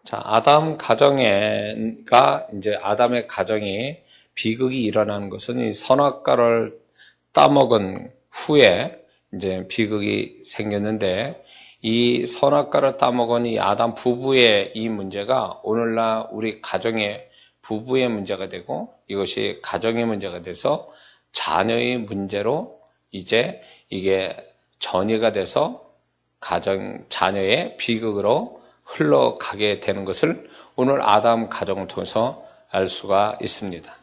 자, 아담의 가정이 비극이 일어나는 것은 이 선악과를 따먹은 후에 이제 비극이 생겼는데, 이 선악과를 따먹은 이 아담 부부의 이 문제가 오늘날 우리 가정의 부부의 문제가 되고, 이것이 가정의 문제가 돼서 자녀의 문제로 이제 이게 전이가 돼서 자녀의 비극으로 흘러가게 되는 것을 오늘 아담 가정을 통해서 알 수가 있습니다.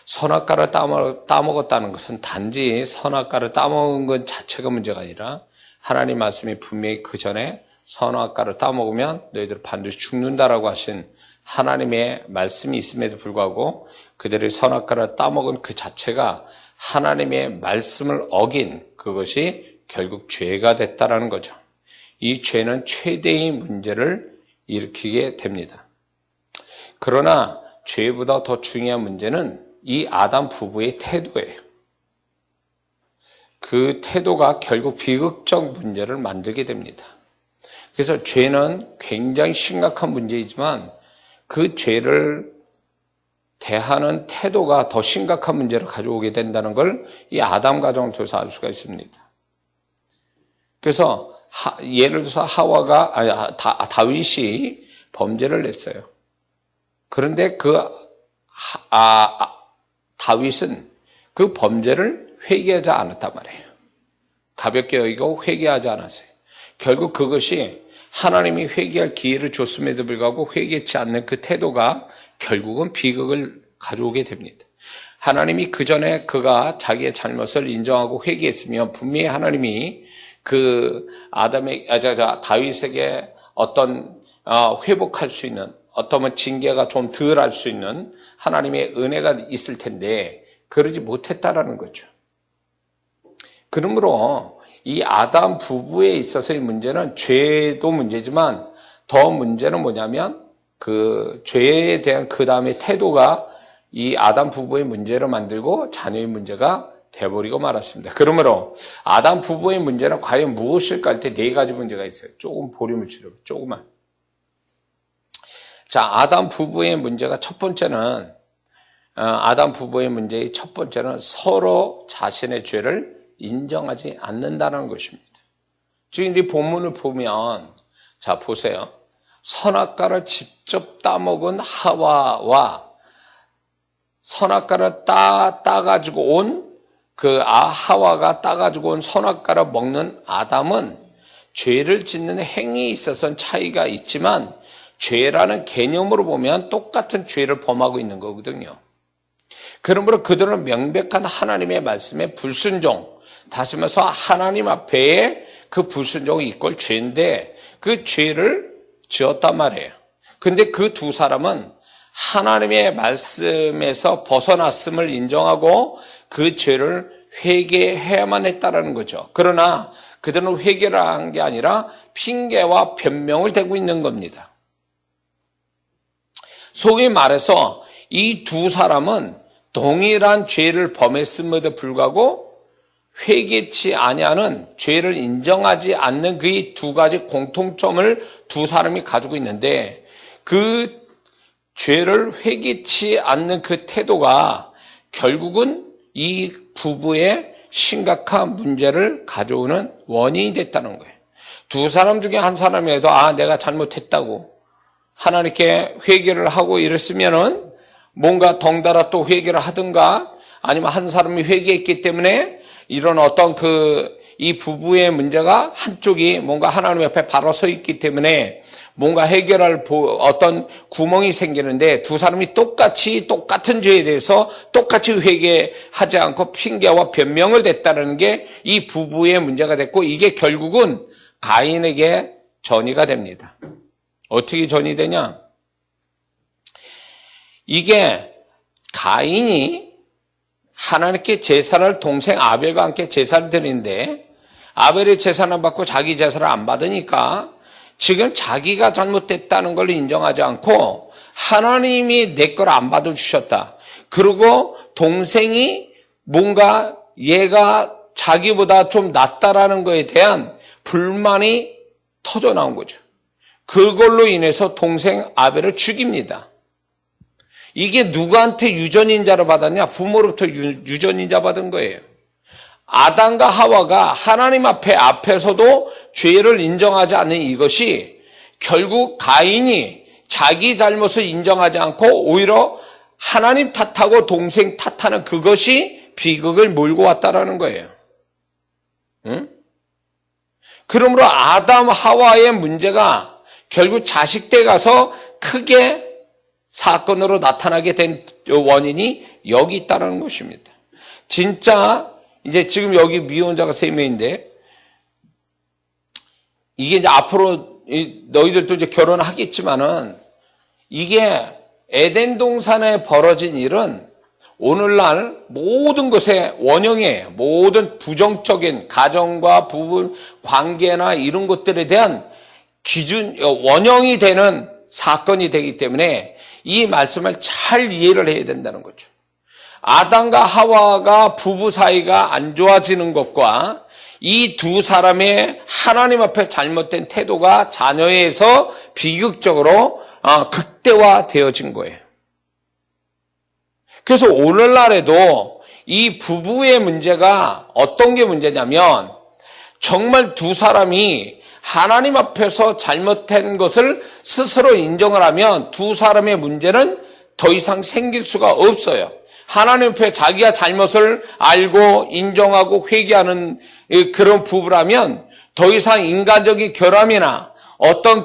선악과를 따먹었다는 것은 단지 선악과를 따먹은 것 자체가 문제가 아니라, 하나님 말씀이 분명히 그 전에 선악과를 따먹으면 너희들 반드시 죽는다라고 하신 하나님의 말씀이 있음에도 불구하고 그들이 선악과를 따먹은 그 자체가 하나님의 말씀을 어긴 그것이 결국 죄가 됐다라는 거죠. 이 죄는 최대의 문제를 일으키게 됩니다. 그러나 죄보다 더 중요한 문제는 이 아담 부부의 태도예요. 그 태도가 결국 비극적 문제를 만들게 됩니다. 그래서 죄는 굉장히 심각한 문제이지만 그 죄를 대하는 태도가 더 심각한 문제를 가져오게 된다는 걸 이 아담 가정을 통해서 알 수가 있습니다. 그래서 예를 들어서 다윗이 범죄를 했어요. 그런데 다윗은 그 범죄를 회개하지 않았단 말이에요. 가볍게 여기고 회개하지 않았어요. 결국 그것이 하나님이 회개할 기회를 줬음에도 불구하고 회개치 않는 그 태도가 결국은 비극을 가져오게 됩니다. 하나님이 그 전에 그가 자기의 잘못을 인정하고 회개했으면 분명히 하나님이 다윗에게 어떤 회복할 수 있는, 어떤 징계가 좀 덜 할 수 있는 하나님의 은혜가 있을 텐데 그러지 못했다라는 거죠. 그러므로 이 아담 부부에 있어서의 문제는 죄도 문제지만 더 문제는 뭐냐면 그 죄에 대한 그 다음의 태도가 이 아담 부부의 문제를 만들고 자녀의 문제가 돼버리고 말았습니다. 그러므로 아담 부부의 문제는 과연 무엇일까 할 때 네 가지 문제가 있어요. 조금 보림을 주려고, 조금만. 자, 아담 부부의 문제가 첫 번째는, 아담 부부의 문제의 첫 번째는 서로 자신의 죄를 인정하지 않는다는 것입니다. 지금 이 본문을 보면, 자, 보세요. 선악과를 직접 따먹은 하와와 선악과를 따가지고 온 하와가 따가지고 온 선악과를 먹는 아담은 죄를 짓는 행위에 있어서는 차이가 있지만 죄라는 개념으로 보면 똑같은 죄를 범하고 있는 거거든요. 그러므로 그들은 명백한 하나님의 말씀에 불순종, 다시 말해서 하나님 앞에 그 불순종이 이꼴 죄인데 그 죄를 지었단 말이에요. 근데 그 두 사람은 하나님의 말씀에서 벗어났음을 인정하고 그 죄를 회개해야만 했다라는 거죠. 그러나 그들은 회개를 한 게 아니라 핑계와 변명을 대고 있는 겁니다. 소위 말해서 이 두 사람은 동일한 죄를 범했음에도 불구하고 회개치 아니하는, 죄를 인정하지 않는 그 두 가지 공통점을 두 사람이 가지고 있는데 그 죄를 회개치 않는 그 태도가 결국은 이 부부의 심각한 문제를 가져오는 원인이 됐다는 거예요. 두 사람 중에 한 사람이라도 내가 잘못했다고 하나님께 회개를 하고 이랬으면은 뭔가 덩달아 또 회개를 하든가, 아니면 한 사람이 회개했기 때문에 이런 어떤 이 부부의 문제가 한쪽이 뭔가 하나님 앞에 바로 서 있기 때문에 뭔가 해결할 어떤 구멍이 생기는데 두 사람이 똑같은 죄에 대해서 똑같이 회개하지 않고 핑계와 변명을 댔다는 게 이 부부의 문제가 됐고, 이게 결국은 가인에게 전이가 됩니다. 어떻게 전이 되냐? 이게 가인이 하나님께 제사를 동생 아벨과 함께 제사를 드리는데 아벨의 제사는 받고 자기 제사를 안 받으니까 지금 자기가 잘못됐다는 걸 인정하지 않고 하나님이 내 걸 안 받아주셨다. 그리고 동생이 뭔가 얘가 자기보다 좀 낫다라는 거에 대한 불만이 터져 나온 거죠. 그걸로 인해서 동생 아벨을 죽입니다. 이게 누구한테 유전인자를 받았냐? 부모로부터 유전인자 받은 거예요. 아담과 하와가 하나님 앞에서도 죄를 인정하지 않는 이것이 결국 가인이 자기 잘못을 인정하지 않고 오히려 하나님 탓하고 동생 탓하는 그것이 비극을 몰고 왔다라는 거예요. 응? 그러므로 아담 하와의 문제가 결국 자식때 가서 크게 사건으로 나타나게 된 원인이 여기 있다는 것입니다. 진짜 이제 지금 여기 미혼자가 3명인데 이게 이제 앞으로 너희들도 이제 결혼하겠지만은 이게 에덴 동산에 벌어진 일은 오늘날 모든 것의 원형이에요. 모든 부정적인 가정과 부부 관계나 이런 것들에 대한 기준, 원형이 되는 사건이 되기 때문에 이 말씀을 잘 이해를 해야 된다는 거죠. 아담과 하와가 부부 사이가 안 좋아지는 것과 이 두 사람의 하나님 앞에 잘못된 태도가 자녀에서 비극적으로 극대화되어진 거예요. 그래서 오늘날에도 이 부부의 문제가 어떤 게 문제냐면 정말 두 사람이 하나님 앞에서 잘못된 것을 스스로 인정을 하면 두 사람의 문제는 더 이상 생길 수가 없어요. 하나님 앞에 자기가 잘못을 알고 인정하고 회개하는 그런 부부라면 더 이상 인간적인 결함이나 어떤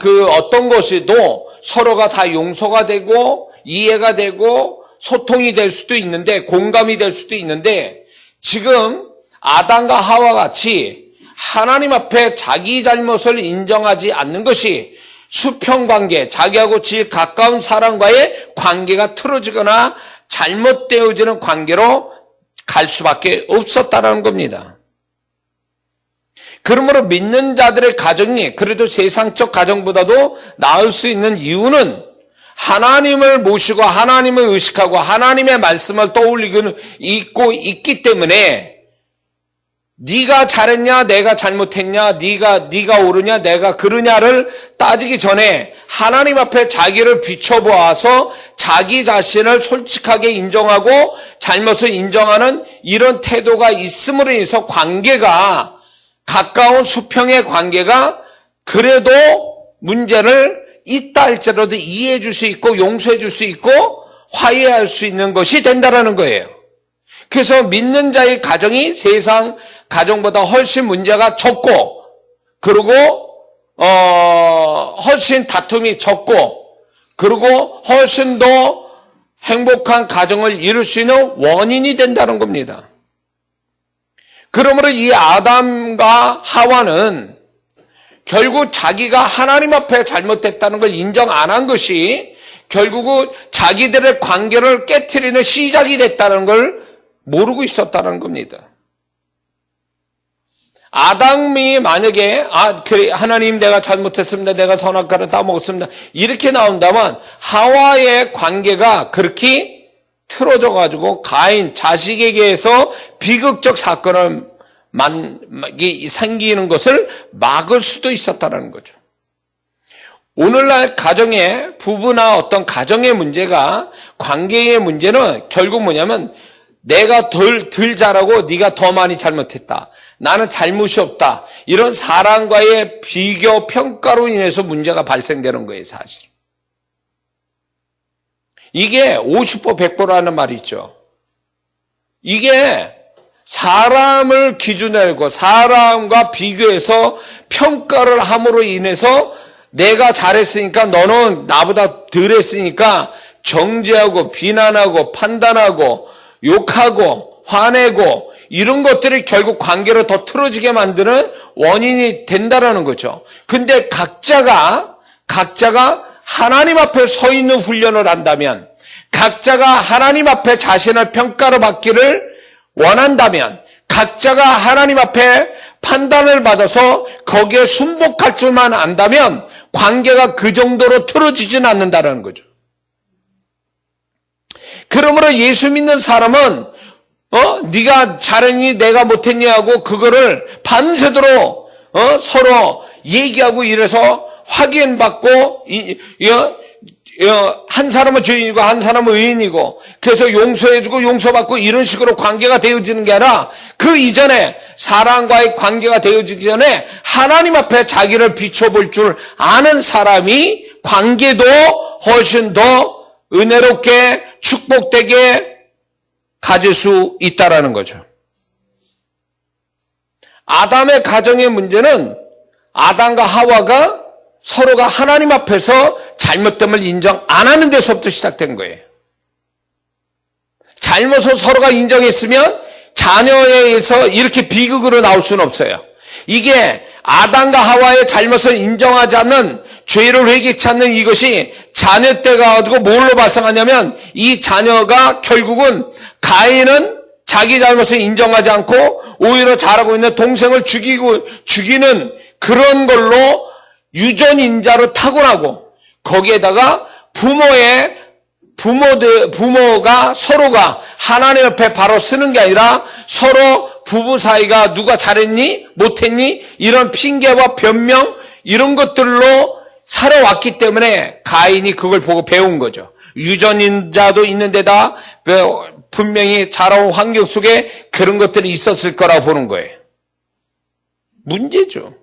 것이도 서로가 다 용서가 되고 이해가 되고 소통이 될 수도 있는데 공감이 될 수도 있는데 지금 아담과 하와 같이 하나님 앞에 자기 잘못을 인정하지 않는 것이 수평관계, 자기하고 제일 가까운 사람과의 관계가 틀어지거나 잘못되어지는 관계로 갈 수밖에 없었다는 겁니다. 그러므로 믿는 자들의 가정이 그래도 세상적 가정보다도 나을 수 있는 이유는 하나님을 모시고 하나님을 의식하고 하나님의 말씀을 떠올리고 있기 때문에 네가 잘했냐 내가 잘못했냐 네가 옳으냐 내가 그르냐를 따지기 전에 하나님 앞에 자기를 비춰보아서 자기 자신을 솔직하게 인정하고 잘못을 인정하는 이런 태도가 있음으로 인해서 관계가 가까운 수평의 관계가 그래도 문제를 있다 할지라도 이해해 줄 수 있고 용서해 줄 수 있고 화해할 수 있는 것이 된다라는 거예요. 그래서 믿는 자의 가정이 세상 가정보다 훨씬 문제가 적고 그리고 훨씬 다툼이 적고 그리고 훨씬 더 행복한 가정을 이룰 수 있는 원인이 된다는 겁니다. 그러므로 이 아담과 하와는 결국 자기가 하나님 앞에 잘못됐다는 걸 인정 안 한 것이 결국은 자기들의 관계를 깨트리는 시작이 됐다는 걸 모르고 있었다는 겁니다. 아담이 만약에 그래 하나님 내가 잘못했습니다. 내가 선악과를 따먹었습니다. 이렇게 나온다면 하와의 관계가 그렇게 틀어져 가지고 가인 자식에게서 비극적 사건을 생기는 것을 막을 수도 있었다는 거죠. 오늘날 가정의 부부나 어떤 가정의 문제가 관계의 문제는 결국 뭐냐면 내가 덜 잘하고 네가 더 많이 잘못했다. 나는 잘못이 없다. 이런 사람과의 비교 평가로 인해서 문제가 발생되는 거예요, 사실. 이게 50보 100보라는 말이 있죠. 이게 사람을 기준으로 하고 사람과 비교해서 평가를 함으로 인해서 내가 잘했으니까 너는 나보다 덜 했으니까 정죄하고 비난하고 판단하고 욕하고 화내고 이런 것들이 결국 관계를 더 틀어지게 만드는 원인이 된다라는 거죠. 근데 각자가 하나님 앞에 서 있는 훈련을 한다면 각자가 하나님 앞에 자신을 평가를 받기를 원한다면 각자가 하나님 앞에 판단을 받아서 거기에 순복할 줄만 안다면 관계가 그 정도로 틀어지진 않는다는 거죠. 그러므로 예수 믿는 사람은 네가 잘했니 내가 못했니 하고 그거를 밤새도록 서로 얘기하고 이래서 확인받고 한 사람은 죄인이고 한 사람은 의인이고 그래서 용서해주고 용서받고 이런 식으로 관계가 되어지는 게 아니라 그 이전에 사람과의 관계가 되어지기 전에 하나님 앞에 자기를 비춰볼 줄 아는 사람이 관계도 훨씬 더 은혜롭게 축복되게 가질 수 있다라는 거죠. 아담의 가정의 문제는 아담과 하와가 서로가 하나님 앞에서 잘못됨을 인정 안 하는 데서부터 시작된 거예요. 잘못을 서로가 인정했으면 자녀에 의해서 이렇게 비극으로 나올 수는 없어요. 이게 아담과 하와의 잘못을 인정하지 않는 죄를 회개치 않는 이것이 자녀 때 가지고 뭘로 발생하냐면 이 자녀가 결국은 가인은 자기 잘못을 인정하지 않고 오히려 잘하고 있는 동생을 죽이는 그런 걸로 유전인자로 타고나고 거기에다가 부모가 서로가 하나님 옆에 바로 쓰는 게 아니라 서로 부부 사이가 누가 잘했니 못했니 이런 핑계와 변명 이런 것들로 살아왔기 때문에 가인이 그걸 보고 배운 거죠. 유전인자도 있는데다 분명히 자라온 환경 속에 그런 것들이 있었을 거라고 보는 거예요. 문제죠.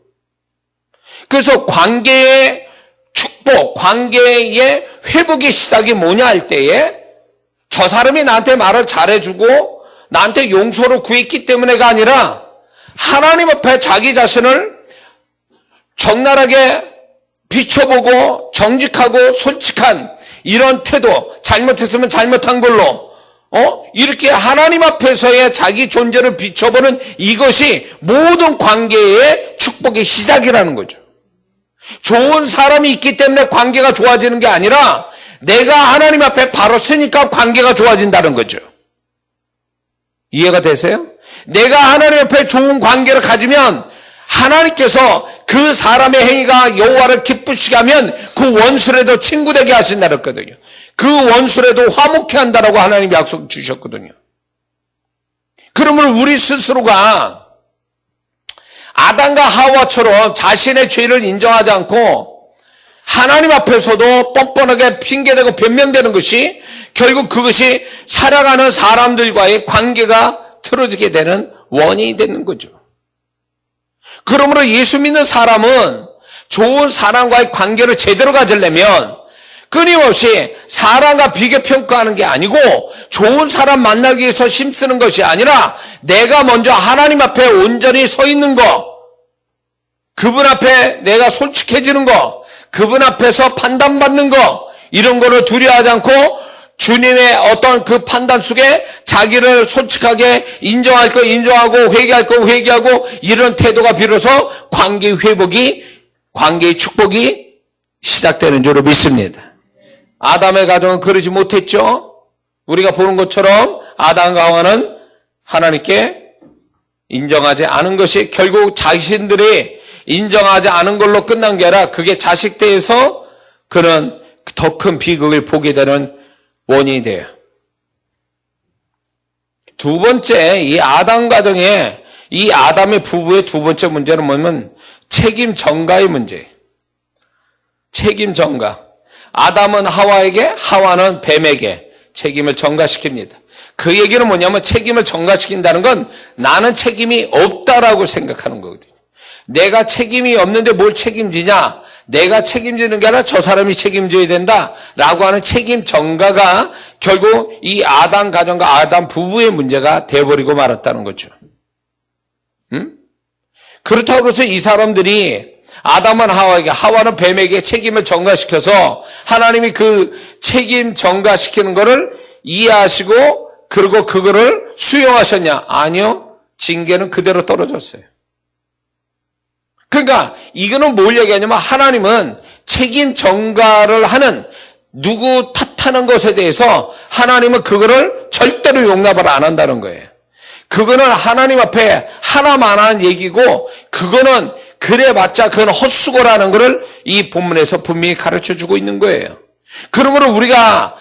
그래서 관계의 축복, 관계의 회복의 시작이 뭐냐 할 때에 저 사람이 나한테 말을 잘해주고 나한테 용서를 구했기 때문에가 아니라 하나님 앞에 자기 자신을 적나라하게 비춰보고 정직하고 솔직한 이런 태도, 잘못했으면 잘못한 걸로 이렇게 하나님 앞에서의 자기 존재를 비춰보는 이것이 모든 관계의 축복의 시작이라는 거죠. 좋은 사람이 있기 때문에 관계가 좋아지는 게 아니라 내가 하나님 앞에 바로 서니까 관계가 좋아진다는 거죠. 이해가 되세요? 내가 하나님 앞에 좋은 관계를 가지면 하나님께서 그 사람의 행위가 여호와를 기쁘시게 하면 그 원수라도 친구 되게 하신다 그랬거든요. 그 원수라도 화목해 한다라고 하나님이 약속 주셨거든요. 그러면 우리 스스로가 아담과 하와처럼 자신의 죄를 인정하지 않고 하나님 앞에서도 뻔뻔하게 핑계대고 변명되는 것이 결국 그것이 살아가는 사람들과의 관계가 틀어지게 되는 원인이 되는 거죠. 그러므로 예수 믿는 사람은 좋은 사람과의 관계를 제대로 가지려면 끊임없이 사람과 비교 평가하는 게 아니고 좋은 사람 만나기 위해서 힘쓰는 것이 아니라 내가 먼저 하나님 앞에 온전히 서 있는 거, 그분 앞에 내가 솔직해지는 거, 그분 앞에서 판단받는 거, 이런 거를 두려워하지 않고 주님의 어떤 그 판단 속에 자기를 솔직하게 인정할 거 인정하고 회개할 거 회개하고 이런 태도가 비로소 관계의 회복이, 관계의 축복이 시작되는 줄로 믿습니다. 아담의 가정은 그러지 못했죠. 우리가 보는 것처럼 아담과 하와는 하나님께 인정하지 않은 것이 결국 자신들이 인정하지 않은 걸로 끝난 게 아니라 그게 자식대에서 그런 더 큰 비극을 보게 되는 원인이 돼요. 두 번째, 이 아담 가정에 이 아담의 부부의 두 번째 문제는 뭐냐면 책임 전가의 문제예요. 책임 전가. 아담은 하와에게, 하와는 뱀에게 책임을 전가시킵니다. 그 얘기는 뭐냐면 책임을 전가시킨다는 건 나는 책임이 없다라고 생각하는 거거든요. 내가 책임이 없는데 뭘 책임지냐? 내가 책임지는 게 아니라 저 사람이 책임져야 된다라고 하는 책임 전가가 결국 이 아담 가정과 아담 부부의 문제가 돼버리고 말았다는 거죠. 그렇다고 해서 이 사람들이 아담은 하와에게, 하와는 뱀에게 책임을 전가시켜서 하나님이 그 책임 전가시키는 거를 이해하시고 그리고 그거를 수용하셨냐? 아니요. 징계는 그대로 떨어졌어요. 그러니까 이거는 뭘 얘기하냐면 하나님은 책임 전가를 하는 누구 탓하는 것에 대해서 하나님은 그거를 절대로 용납을 안 한다는 거예요. 그거는 하나님 앞에 하나만한 얘기고 그거는 그래봤자 그건 헛수고라는 것을 이 본문에서 분명히 가르쳐주고 있는 거예요. 그러므로 우리가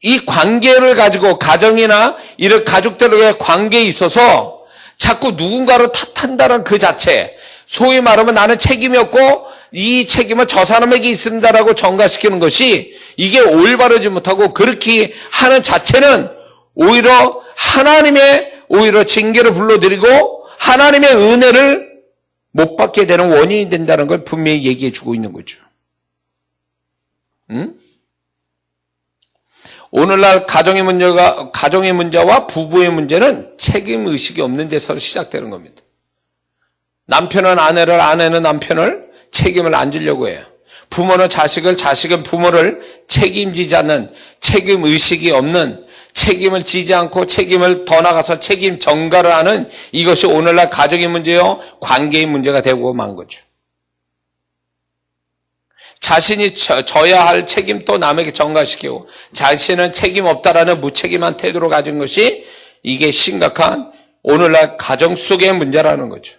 이 관계를 가지고 가정이나 이런 가족들의 관계에 있어서 자꾸 누군가를 탓한다는 그 자체, 소위 말하면 나는 책임이 없고 이 책임은 저 사람에게 있습니다라고 전가시키는 것이 이게 올바르지 못하고 그렇게 하는 자체는 오히려 하나님의 오히려 징계를 불러들이고 하나님의 은혜를 못 받게 되는 원인이 된다는 걸 분명히 얘기해 주고 있는 거죠. 응? 오늘날 가정의 문제와 부부의 문제는 책임의식이 없는 데서 시작되는 겁니다. 남편은 아내를, 아내는 남편을 책임을 안 지려고 해요. 부모는 자식을, 자식은 부모를 책임지지 않는 책임의식이 없는 책임을 지지 않고 책임을 더 나가서 책임 전가를 하는 이것이 오늘날 가정의 문제요, 관계의 문제가 되고 만 거죠. 자신이 져야 할 책임도 남에게 전가시키고 자신은 책임 없다라는 무책임한 태도를 가진 것이 이게 심각한 오늘날 가정 속의 문제라는 거죠.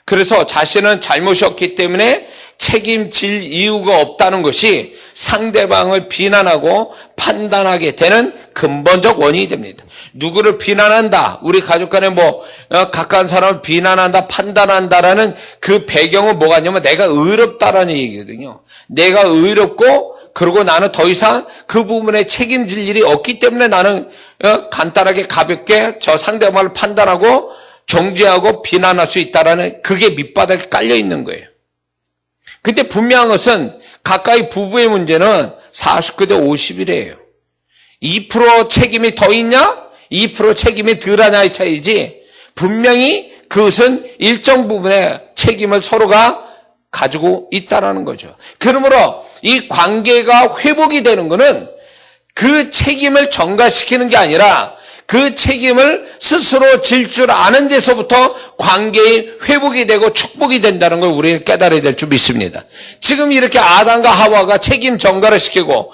그래서 자신은 잘못이 없기 때문에 책임질 이유가 없다는 것이 상대방을 비난하고 판단하게 되는 근본적 원인이 됩니다. 누구를 비난한다, 우리 가족 간에 가까운 사람을 비난한다, 판단한다라는 그 배경은 뭐가 있냐면 내가 의롭다라는 얘기거든요. 내가 의롭고 그리고 나는 더 이상 그 부분에 책임질 일이 없기 때문에 나는 간단하게 가볍게 저 상대방을 판단하고 정죄하고 비난할 수 있다라는 그게 밑바닥에 깔려 있는 거예요. 근데 분명한 것은 가까이 부부의 문제는 49대 51이에요. 2% 책임이 더 있냐? 2% 책임이 덜하냐의 차이지 분명히 그것은 일정 부분의 책임을 서로가 가지고 있다라는 거죠. 그러므로 이 관계가 회복이 되는 것은 그 책임을 전가시키는 게 아니라 그 책임을 스스로 질 줄 아는 데서부터 관계의 회복이 되고 축복이 된다는 걸 우리는 깨달아야 될 줄 믿습니다. 지금 이렇게 아담과 하와가 책임 전가를 시키고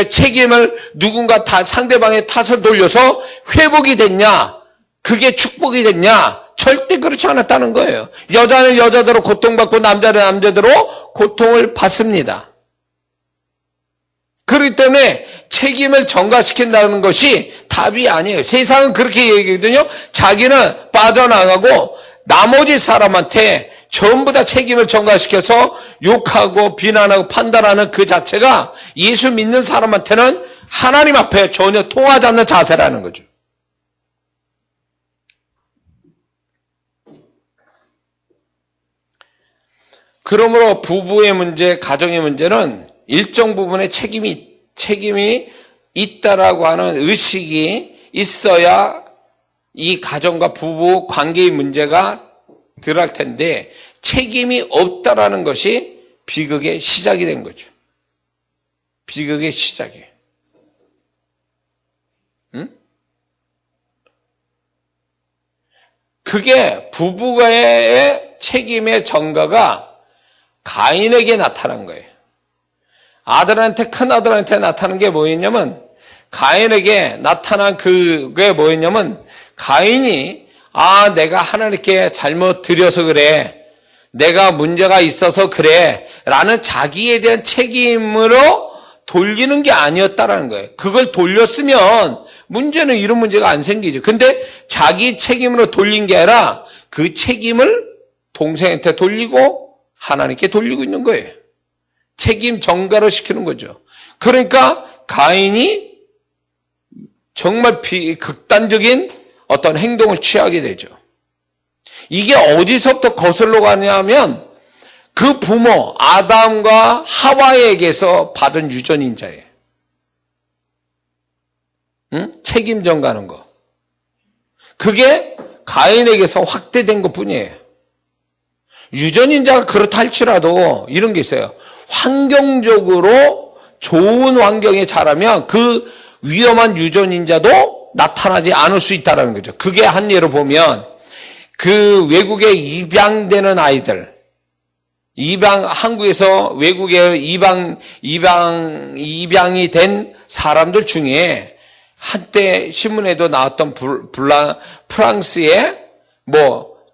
책임을 누군가 상대방의 탓을 돌려서 회복이 됐냐? 그게 축복이 됐냐? 절대 그렇지 않았다는 거예요. 여자는 여자대로 고통받고 남자는 남자대로 고통을 받습니다. 그렇기 때문에 책임을 전가시킨다는 것이 답이 아니에요. 세상은 그렇게 얘기하거든요. 자기는 빠져나가고 나머지 사람한테 전부 다 책임을 전가시켜서 욕하고 비난하고 판단하는 그 자체가 예수 믿는 사람한테는 하나님 앞에 전혀 통하지 않는 자세라는 거죠. 그러므로 부부의 문제, 가정의 문제는 일정 부분의 책임이 있다라고 하는 의식이 있어야 이 가정과 부부 관계의 문제가 덜 할 텐데 책임이 없다라는 것이 비극의 시작이 된 거죠. 비극의 시작이에요. 응? 그게 부부의 책임의 전가가 가인에게 나타난 거예요. 아들한테, 큰 아들한테 나타난 게 뭐였냐면, 가인에게 나타난 그게 뭐였냐면, 가인이, 내가 하나님께 잘못 드려서 그래. 내가 문제가 있어서 그래. 라는 자기에 대한 책임으로 돌리는 게 아니었다라는 거예요. 그걸 돌렸으면 문제는 이런 문제가 안 생기죠. 근데 자기 책임으로 돌린 게 아니라 그 책임을 동생한테 돌리고 하나님께 돌리고 있는 거예요. 책임 전가를 시키는 거죠. 그러니까 가인이 정말 극단적인 어떤 행동을 취하게 되죠. 이게 어디서부터 거슬러 가냐면 그 부모 아담과 하와에게서 받은 유전인자예요. 응? 책임 전가하는 거. 그게 가인에게서 확대된 것뿐이에요. 유전인자가 그렇다 할지라도 이런 게 있어요. 환경적으로 좋은 환경에 자라면 그 위험한 유전인자도 나타나지 않을 수 있다는 거죠. 그게 한 예로 보면 그 외국에 입양되는 아이들, 한국에서 외국에 입양이 된 사람들 중에 한때 신문에도 나왔던 프랑스의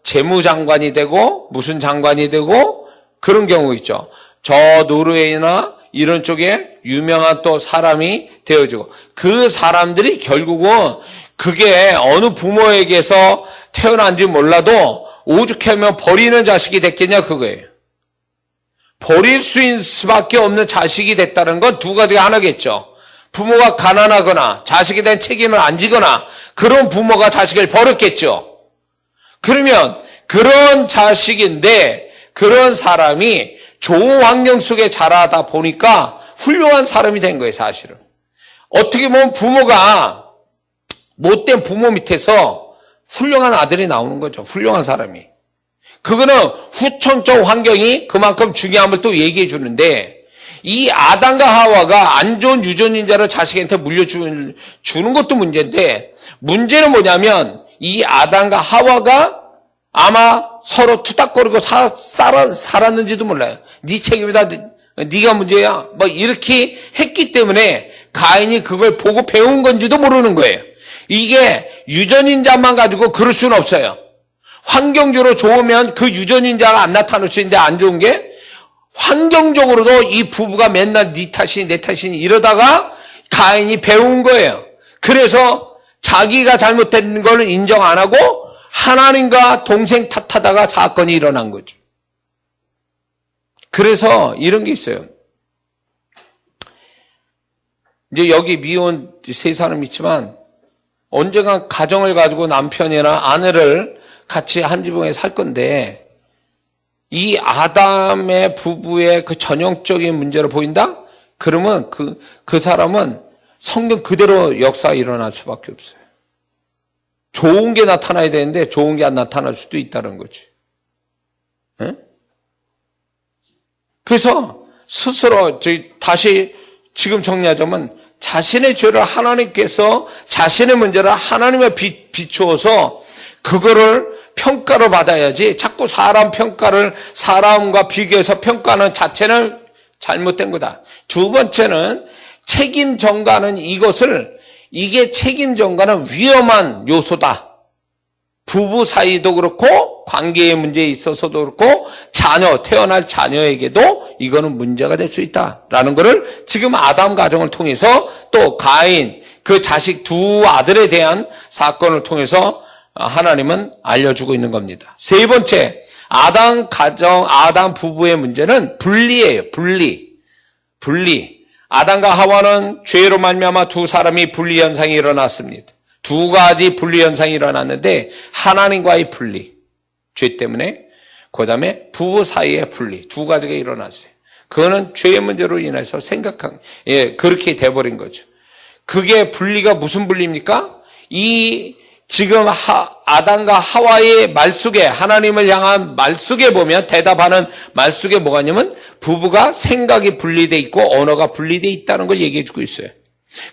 재무장관이 되고 무슨 장관이 되고 그런 경우 있죠. 저 노르웨이나 이런 쪽에 유명한 또 사람이 되어지고 그 사람들이 결국은 그게 어느 부모에게서 태어난지 몰라도 오죽하면 버리는 자식이 됐겠냐 그거예요. 버릴 수밖에 없는 자식이 됐다는 건 두 가지가 하나겠죠. 부모가 가난하거나 자식에 대한 책임을 안 지거나 그런 부모가 자식을 버렸겠죠. 그러면 그런 자식인데 그런 사람이 좋은 환경 속에 자라다 보니까 훌륭한 사람이 된 거예요, 사실은. 어떻게 보면 부모가 못된 부모 밑에서 훌륭한 아들이 나오는 거죠. 훌륭한 사람이. 그거는 후천적 환경이 그만큼 중요함을 또 얘기해 주는데 이 아담과 하와가 안 좋은 유전인자를 자식한테 물려주는 것도 문제인데 문제는 뭐냐면 이 아담과 하와가 아마 서로 투닥거리고 살았는지도 몰라요. 네 책임이다. 네가 문제야. 뭐 이렇게 했기 때문에 가인이 그걸 보고 배운 건지도 모르는 거예요. 이게 유전인자만 가지고 그럴 수는 없어요. 환경적으로 좋으면 그 유전인자가 안 나타날 수 있는데 안 좋은 게 환경적으로도 이 부부가 맨날 네 탓이니 내 탓이니 이러다가 가인이 배운 거예요. 그래서 자기가 잘못된 걸 인정 안 하고 하나님과 동생 탓하다가 사건이 일어난 거죠. 그래서 이런 게 있어요. 이제 여기 미혼 세 사람이 있지만 언젠가 가정을 가지고 남편이나 아내를 같이 한 지붕에 살 건데 이 아담의 부부의 그 전형적인 문제를 보인다? 그러면 그 사람은 성경 그대로 역사가 일어날 수밖에 없어요. 좋은 게 나타나야 되는데 좋은 게 안 나타날 수도 있다는 거지. 네? 그래서 스스로 다시 지금 정리하자면 자신의 죄를 하나님께서 자신의 문제를 하나님에 비추어서 그거를 평가로 받아야지 자꾸 사람 평가를 사람과 비교해서 평가하는 자체는 잘못된 거다. 두 번째는 책임 전가는 이게 책임 전가는 위험한 요소다. 부부 사이도 그렇고 관계의 문제에 있어서도 그렇고 태어날 자녀에게도 이거는 문제가 될 수 있다라는 거를 지금 아담 가정을 통해서 또 가인 그 자식 두 아들에 대한 사건을 통해서 하나님은 알려주고 있는 겁니다. 세 번째, 아담 부부의 문제는 분리예요. 분리. 아담과 하와는 죄로 말미암아 두 사람이 분리 현상이 일어났습니다. 두 가지 분리 현상이 일어났는데 하나님과의 분리, 죄 때문에 그다음에 부부 사이의 분리 두 가지가 일어났어요. 그거는 죄의 문제로 인해서 그렇게 돼버린 거죠. 그게 분리가 무슨 분리입니까? 지금 아담과 하와의 말 속에 하나님을 향한 말 속에 보면 대답하는 말 속에 뭐가 있냐면 부부가 생각이 분리돼 있고 언어가 분리돼 있다는 걸 얘기해 주고 있어요.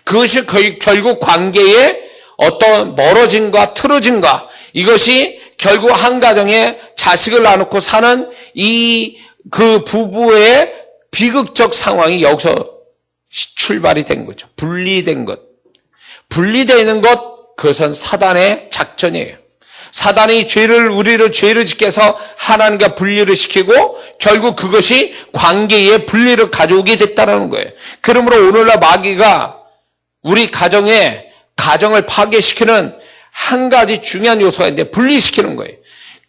그것이 결국 관계의 어떤 멀어짐과 틀어짐과 이것이 결국 한 가정에 자식을 낳아놓고 사는 그 부부의 비극적 상황이 여기서 출발이 된 거죠. 분리된 것. 분리되는 것 그것은 사단의 작전이에요. 사단이 우리를 죄를 짓게 해서 하나님과 분리를 시키고 결국 그것이 관계의 분리를 가져오게 됐다는 거예요. 그러므로 오늘날 마귀가 우리 가정을 파괴시키는 한 가지 중요한 요소가 있는데 분리시키는 거예요.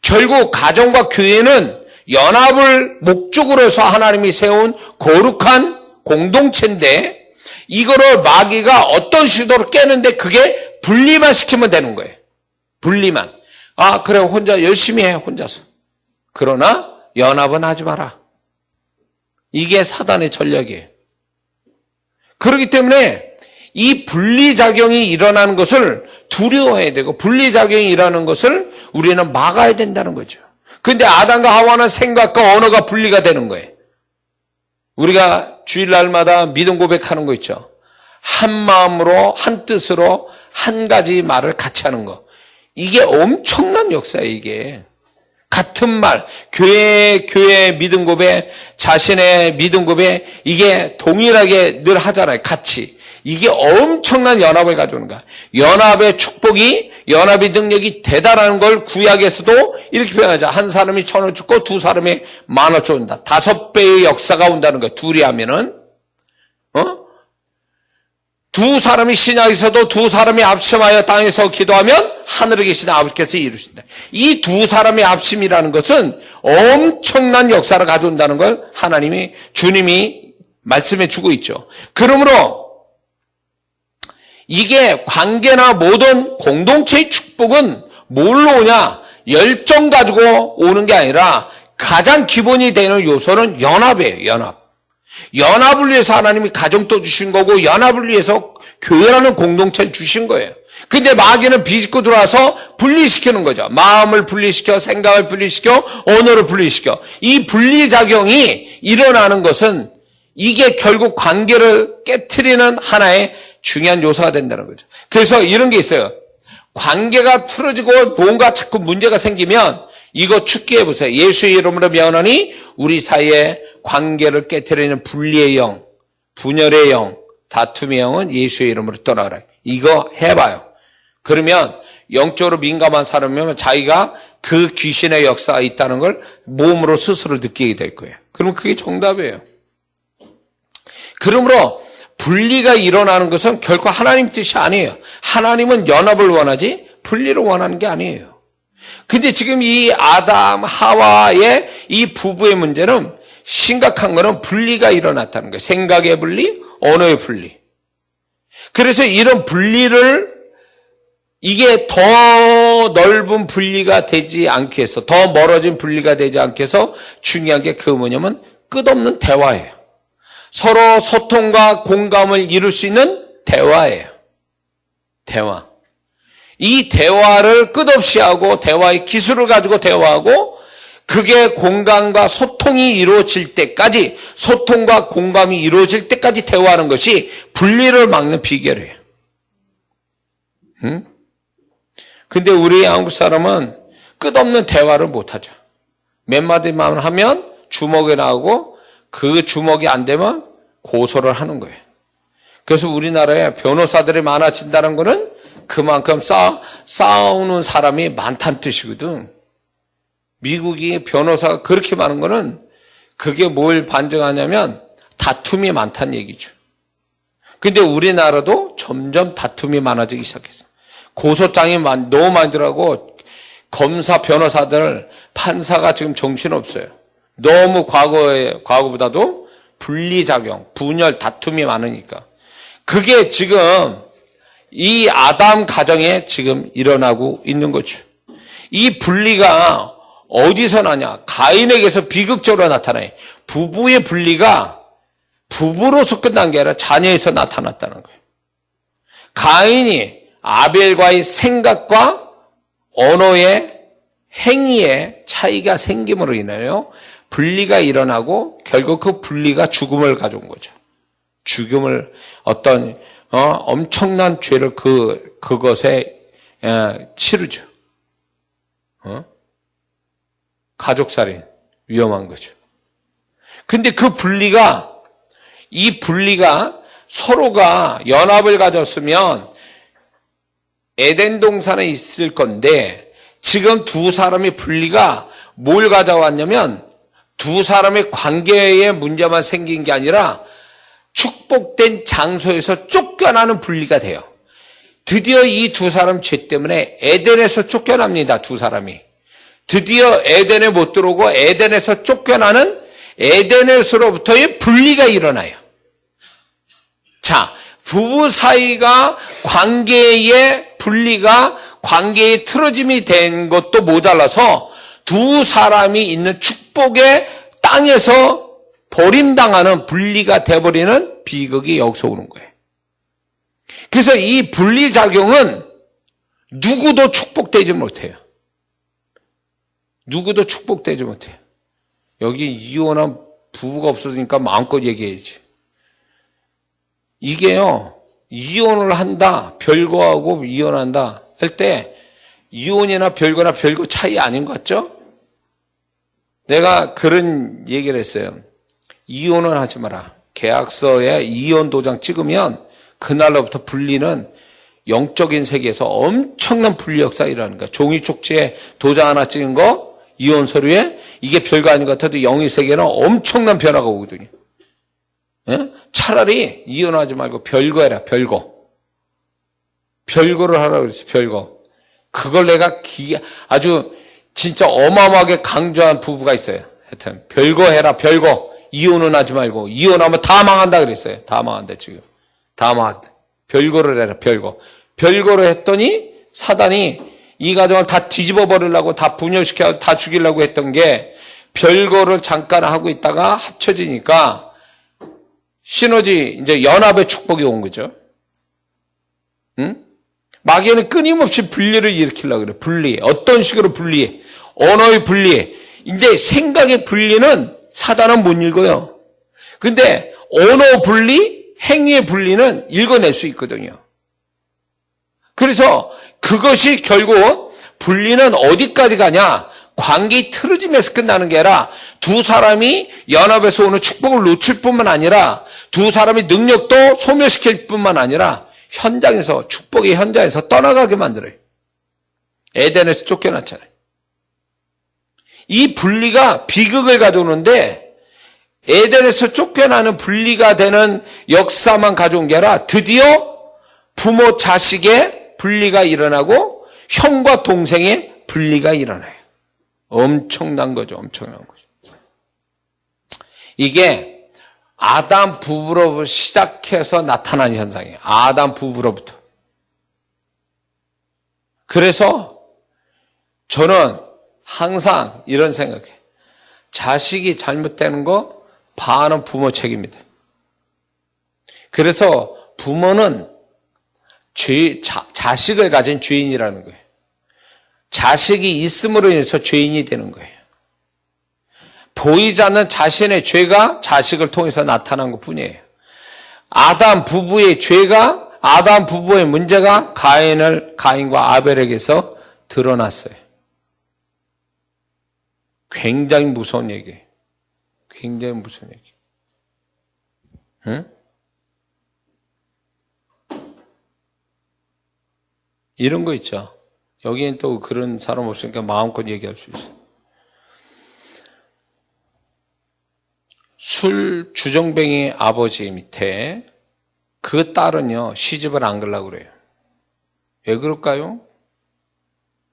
결국 가정과 교회는 연합을 목적으로 해서 하나님이 세운 거룩한 공동체인데 이거를 마귀가 어떤 시도로 깨는데 그게 분리만 시키면 되는 거예요. 분리만. 그래 혼자 열심히 해 혼자서. 그러나 연합은 하지 마라. 이게 사단의 전략이에요. 그렇기 때문에 이 분리작용이 일어나는 것을 두려워해야 되고 분리작용이 일어나는 것을 우리는 막아야 된다는 거죠. 그런데 아담과 하와는 생각과 언어가 분리가 되는 거예요. 우리가 주일날마다 믿음 고백하는 거 있죠. 한 마음으로 한 뜻으로 한 가지 말을 같이 하는 거. 이게 엄청난 역사예요. 이게 같은 말 교회 믿음 고백 자신의 믿음 고백 이게 동일하게 늘 하잖아요. 같이. 이게 엄청난 연합을 가져오는 거야. 연합의 축복이 연합의 능력이 대단한 걸 구약에서도 이렇게 표현하자. 한 사람이 1,000을 죽고 두 사람이 10,000을 쫓는다. 5배의 역사가 온다는 거야. 둘이 하면은 두 사람이 신약에서도 두 사람이 합심하여 땅에서 기도하면 하늘에 계신 아버지께서 이루신다. 이 두 사람의 합심이라는 것은 엄청난 역사를 가져온다는 걸 하나님이, 주님이 말씀해 주고 있죠. 그러므로 이게 관계나 모든 공동체의 축복은 뭘로 오냐? 열정 가지고 오는 게 아니라 가장 기본이 되는 요소는 연합이에요. 연합. 연합을 위해서 하나님이 가정도 주신 거고 연합을 위해서 교회라는 공동체를 주신 거예요. 근데 마귀는 비집고 들어와서 분리시키는 거죠. 마음을 분리시켜, 생각을 분리시켜, 언어를 분리시켜. 이 분리작용이 일어나는 것은 이게 결국 관계를 깨트리는 하나의 중요한 요소가 된다는 거죠. 그래서 이런 게 있어요. 관계가 틀어지고 뭔가 자꾸 문제가 생기면 이거 축기해 보세요. 예수의 이름으로 명하노니 우리 사이에 관계를 깨트리는 분리의 영, 분열의 영, 다툼의 영은 예수의 이름으로 떠나가라. 이거 해봐요. 그러면 영적으로 민감한 사람이면 자기가 그 귀신의 역사가 있다는 걸 몸으로 스스로 느끼게 될 거예요. 그럼 그게 정답이에요. 그러므로 분리가 일어나는 것은 결코 하나님 뜻이 아니에요. 하나님은 연합을 원하지 분리를 원하는 게 아니에요. 근데 지금 이 아담, 하와의 이 부부의 문제는 심각한 거는 분리가 일어났다는 거예요. 생각의 분리, 언어의 분리. 그래서 이런 분리를 이게 더 넓은 분리가 되지 않게 해서, 더 멀어진 분리가 되지 않게 해서 중요한 게 그 뭐냐면 끝없는 대화예요. 서로 소통과 공감을 이룰 수 있는 대화예요. 대화. 이 대화를 끝없이 하고 대화의 기술을 가지고 대화하고 그게 공감과 소통이 이루어질 때까지, 소통과 공감이 이루어질 때까지 대화하는 것이 분리를 막는 비결이에요. 근데 우리 한국 사람은 끝없는 대화를 못하죠. 몇 마디만 하면 주먹에 나오고 그 주먹이 안 되면 고소를 하는 거예요. 그래서 우리나라에 변호사들이 많아진다는 거는 그만큼 싸우는 사람이 많다는 뜻이거든. 미국이 변호사가 그렇게 많은 거는 그게 뭘 반증하냐면 다툼이 많다는 얘기죠. 근데 우리나라도 점점 다툼이 많아지기 시작했어. 고소장이 너무 많이 들어가고 검사, 변호사들, 판사가 지금 정신없어요. 너무 과거보다도 분리작용, 분열, 다툼이 많으니까. 그게 지금 이 아담 가정에 지금 일어나고 있는 거죠. 이 분리가 어디서 나냐? 가인에게서 비극적으로 나타나요. 부부의 분리가 부부로서 끝난 게 아니라 자녀에서 나타났다는 거예요. 가인이 아벨과의 생각과 언어의 행위의 차이가 생김으로 인하여 분리가 일어나고 결국 그 분리가 죽음을 가져온 거죠. 죽음을 어떤 엄청난 죄를 그것에 치르죠. 가족살인 위험한 거죠. 근데 이 분리가 서로가 연합을 가졌으면 에덴 동산에 있을 건데 지금 두 사람의 분리가 뭘 가져왔냐면 두 사람의 관계에 문제만 생긴 게 아니라 축복된 장소에서 쫓겨나는 분리가 돼요. 드디어 이 두 사람 죄 때문에 에덴에서 쫓겨납니다. 두 사람이. 드디어 에덴에 못 들어오고 에덴에서 쫓겨나는 에덴에서로부터의 분리가 일어나요. 자, 부부 사이가 관계의 분리가 관계의 틀어짐이 된 것도 모자라서 두 사람이 있는 축복의 땅에서 버림당하는 분리가 돼버리는 비극이 여기서 오는 거예요. 그래서 이 분리작용은 누구도 축복되지 못해요. 누구도 축복되지 못해요. 여기 이혼한 부부가 없어지니까 마음껏 얘기해야지. 이게요, 이혼을 한다, 별거하고 이혼한다 할 때 이혼이나 별거나 별거 차이 아닌 것 같죠? 내가 그런 얘기를 했어요. 이혼은 하지 마라. 계약서에 이혼 도장 찍으면 그날로부터 분리는 영적인 세계에서 엄청난 분리 역사가 일어나는 거야. 종이 쪽지에 도장 하나 찍은 거 이혼 서류에 이게 별거 아닌 것 같아도 영의 세계는 엄청난 변화가 오거든요. 예? 차라리 이혼하지 말고 별거 해라. 별거. 별거를 하라고 그랬어요. 별거. 그걸 내가 아주 진짜 어마어마하게 강조한 부부가 있어요. 하여튼 별거 해라. 별거. 이혼은 하지 말고. 이혼하면 다 망한다 그랬어요. 다 망한다 지금. 다 망한다. 별거를 해라. 별거. 별거를 했더니 사단이 이 가정을 다 뒤집어 버리려고, 다 분열시켜 다 죽이려고 했던 게 별거를 잠깐 하고 있다가 합쳐지니까 시너지, 이제 연합의 축복이 온 거죠. 응? 마귀는 끊임없이 분리를 일으키려고 그래. 분리. 어떤 식으로 분리해? 언어의 분리. 근데 생각의 분리는 사단은 못 읽어요. 근데 언어 분리, 행위의 분리는 읽어낼 수 있거든요. 그래서 그것이 결국 분리는 어디까지 가냐? 관계 틀어짐에서 끝나는 게 아니라 두 사람이 연합에서 오는 축복을 놓칠 뿐만 아니라 두 사람의 능력도 소멸시킬 뿐만 아니라 현장에서, 축복의 현장에서 떠나가게 만들어요. 에덴에서 쫓겨났잖아요. 이 분리가 비극을 가져오는데 에덴에서 쫓겨나는 분리가 되는 역사만 가져온 게 아니라 드디어 부모 자식의 분리가 일어나고 형과 동생의 분리가 일어나요. 엄청난 거죠. 엄청난 거죠. 이게 아담 부부로부터 시작해서 나타난 현상이에요. 아담 부부로부터. 그래서 저는 항상 이런 생각해요. 자식이 잘못되는 거 반은 부모 책임이다. 그래서 부모는 자식을 가진 죄인이라는 거예요. 자식이 있음으로 인해서 죄인이 되는 거예요. 보이지 않는 자신의 죄가 자식을 통해서 나타난 것뿐이에요. 아담 부부의 죄가, 아담 부부의 문제가 가인과 아벨에게서 드러났어요. 굉장히 무서운 얘기예요. 굉장히 무서운 얘기. 응? 이런 거 있죠. 여기엔 또 그런 사람 없으니까 마음껏 얘기할 수 있어요. 술 주정뱅이 아버지 밑에 그 딸은요, 시집을 안 가려고 그래요. 왜 그럴까요?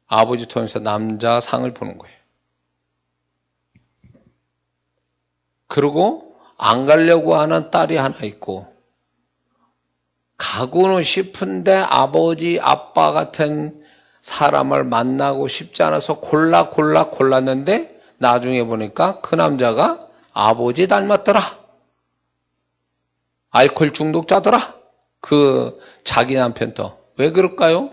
아버지 통해서 남자 상을 보는 거예요. 그리고 안 가려고 하는 딸이 하나 있고, 가고는 싶은데 아버지, 아빠 같은 사람을 만나고 싶지 않아서 골랐는데 나중에 보니까 그 남자가 아버지 닮았더라. 알코올 중독자더라. 그 자기 남편도. 왜 그럴까요?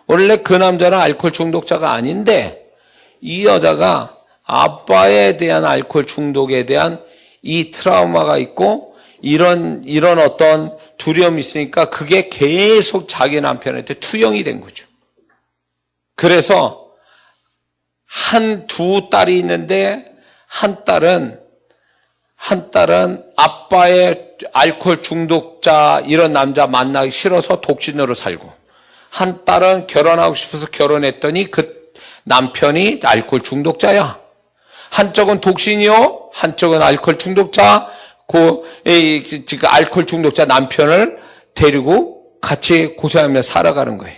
원래 그 남자는 알코올 중독자가 아닌데 이 여자가 아빠에 대한 알코올 중독에 대한 이 트라우마가 있고 이런 어떤 두려움이 있으니까 그게 계속 자기 남편한테 투영이 된 거죠. 그래서 두 딸이 있는데 한 딸은 아빠의 알코올 중독자 이런 남자 만나기 싫어서 독신으로 살고, 한 딸은 결혼하고 싶어서 결혼했더니 그 남편이 알코올 중독자야. 한쪽은 독신이요, 한쪽은 알코올 중독자. 그 알코올 중독자 남편을 데리고 같이 고생하며 살아가는 거예요.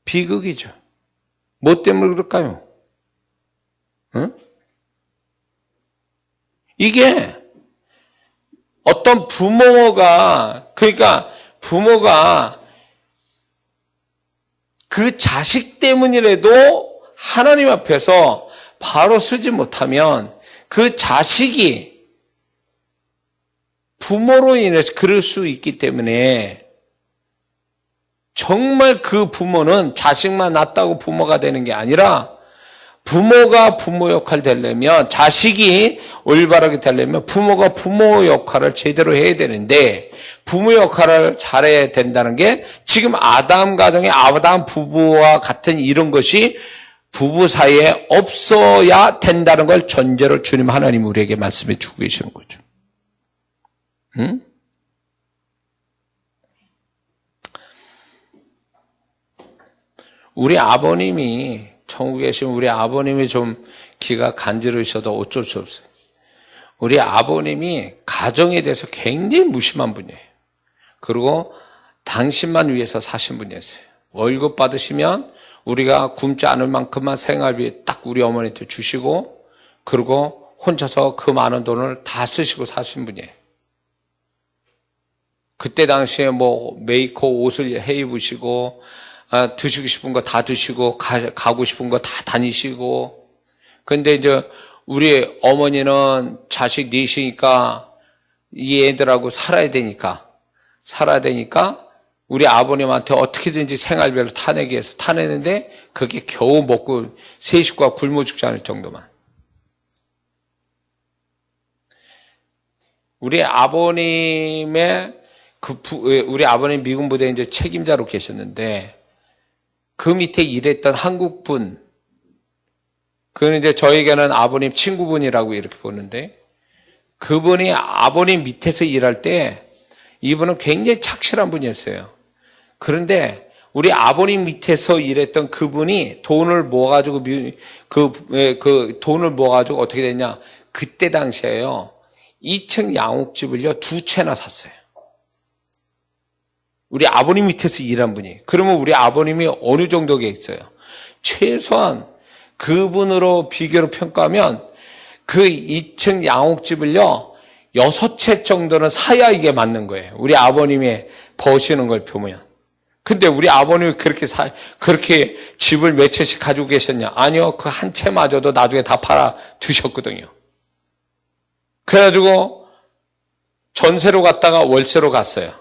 비극이죠. 뭐 때문에 그럴까요? 응? 이게 어떤 부모가 그 자식 때문이라도 하나님 앞에서 바로 서지 못하면 그 자식이 부모로 인해서 그럴 수 있기 때문에 정말 그 부모는 자식만 낳았다고 부모가 되는 게 아니라 부모가 부모 역할 되려면, 자식이 올바르게 되려면 부모가 부모 역할을 제대로 해야 되는데, 부모 역할을 잘해야 된다는 게 지금 아담 가정의 아담 부부와 같은 이런 것이 부부 사이에 없어야 된다는 걸 전제로 주님 하나님 우리에게 말씀해 주고 계시는 거죠. 응? 우리 아버님이, 천국에 계신 우리 아버님이 좀 귀가 간지러우셔도 어쩔 수 없어요. 우리 아버님이 가정에 대해서 굉장히 무심한 분이에요. 그리고 당신만 위해서 사신 분이었어요. 월급 받으시면 우리가 굶지 않을 만큼만 생활비에 딱 우리 어머니한테 주시고, 그리고 혼자서 그 많은 돈을 다 쓰시고 사신 분이에요. 그때 당시에 뭐 메이커 옷을 해 입으시고, 드시고 싶은 거 다 드시고, 가고 싶은 거 다 다니시고. 근데 이제 우리 어머니는 자식 넷이니까 이 애들하고 살아야 되니까 우리 아버님한테 어떻게든지 생활비를 타내기 위해서 타내는데, 그게 겨우 먹고 세 식구가 굶어 죽지 않을 정도만. 우리 아버님 미군 부대에 이제 책임자로 계셨는데, 그 밑에 일했던 한국분, 그는 이제 저에게는 아버님 친구분이라고 이렇게 보는데, 그분이 아버님 밑에서 일할 때 이분은 굉장히 착실한 분이었어요. 그런데 우리 아버님 밑에서 일했던 그분이 돈을 모아가지고 돈을 모아가지고 어떻게 됐냐? 그때 당시에요, 2층 양옥집을요 2채나 샀어요. 우리 아버님 밑에서 일한 분이. 그러면 우리 아버님이 어느 정도겠어요? 최소한 그분으로 비교로 평가하면 그 2층 양옥집을요 6채 정도는 사야 이게 맞는 거예요. 우리 아버님이 버시는 걸 보면. 근데 우리 아버님이 그렇게 집을 몇 채씩 가지고 계셨냐? 아니요. 그 한 채마저도 나중에 다 팔아 드셨거든요. 그래가지고 전세로 갔다가 월세로 갔어요.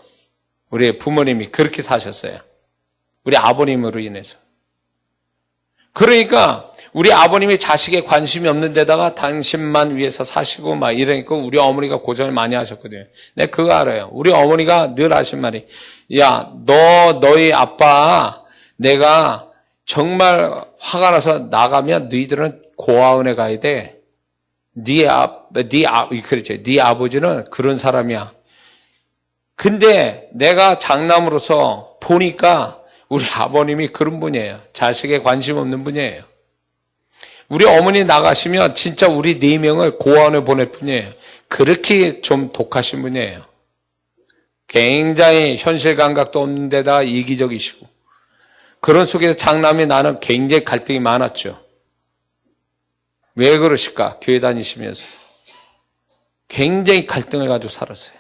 우리 부모님이 그렇게 사셨어요. 우리 아버님으로 인해서. 그러니까 우리 아버님이 자식에 관심이 없는 데다가 당신만 위해서 사시고 막 이러니까 우리 어머니가 고생을 많이 하셨거든요. 내가 그거 알아요. 우리 어머니가 늘 하신 말이, 야, 너희 아빠 내가 정말 화가 나서 나가면 너희들은 고아원에 가야 돼. 네 아버지는 그런 사람이야. 근데 내가 장남으로서 보니까 우리 아버님이 그런 분이에요. 자식에 관심 없는 분이에요. 우리 어머니 나가시면 진짜 우리 4명을 고아원에 보낼 뿐이에요. 그렇게 좀 독하신 분이에요. 굉장히 현실 감각도 없는 데다가 이기적이시고, 그런 속에서 장남이 나는 굉장히 갈등이 많았죠. 왜 그러실까? 교회 다니시면서 굉장히 갈등을 가지고 살았어요.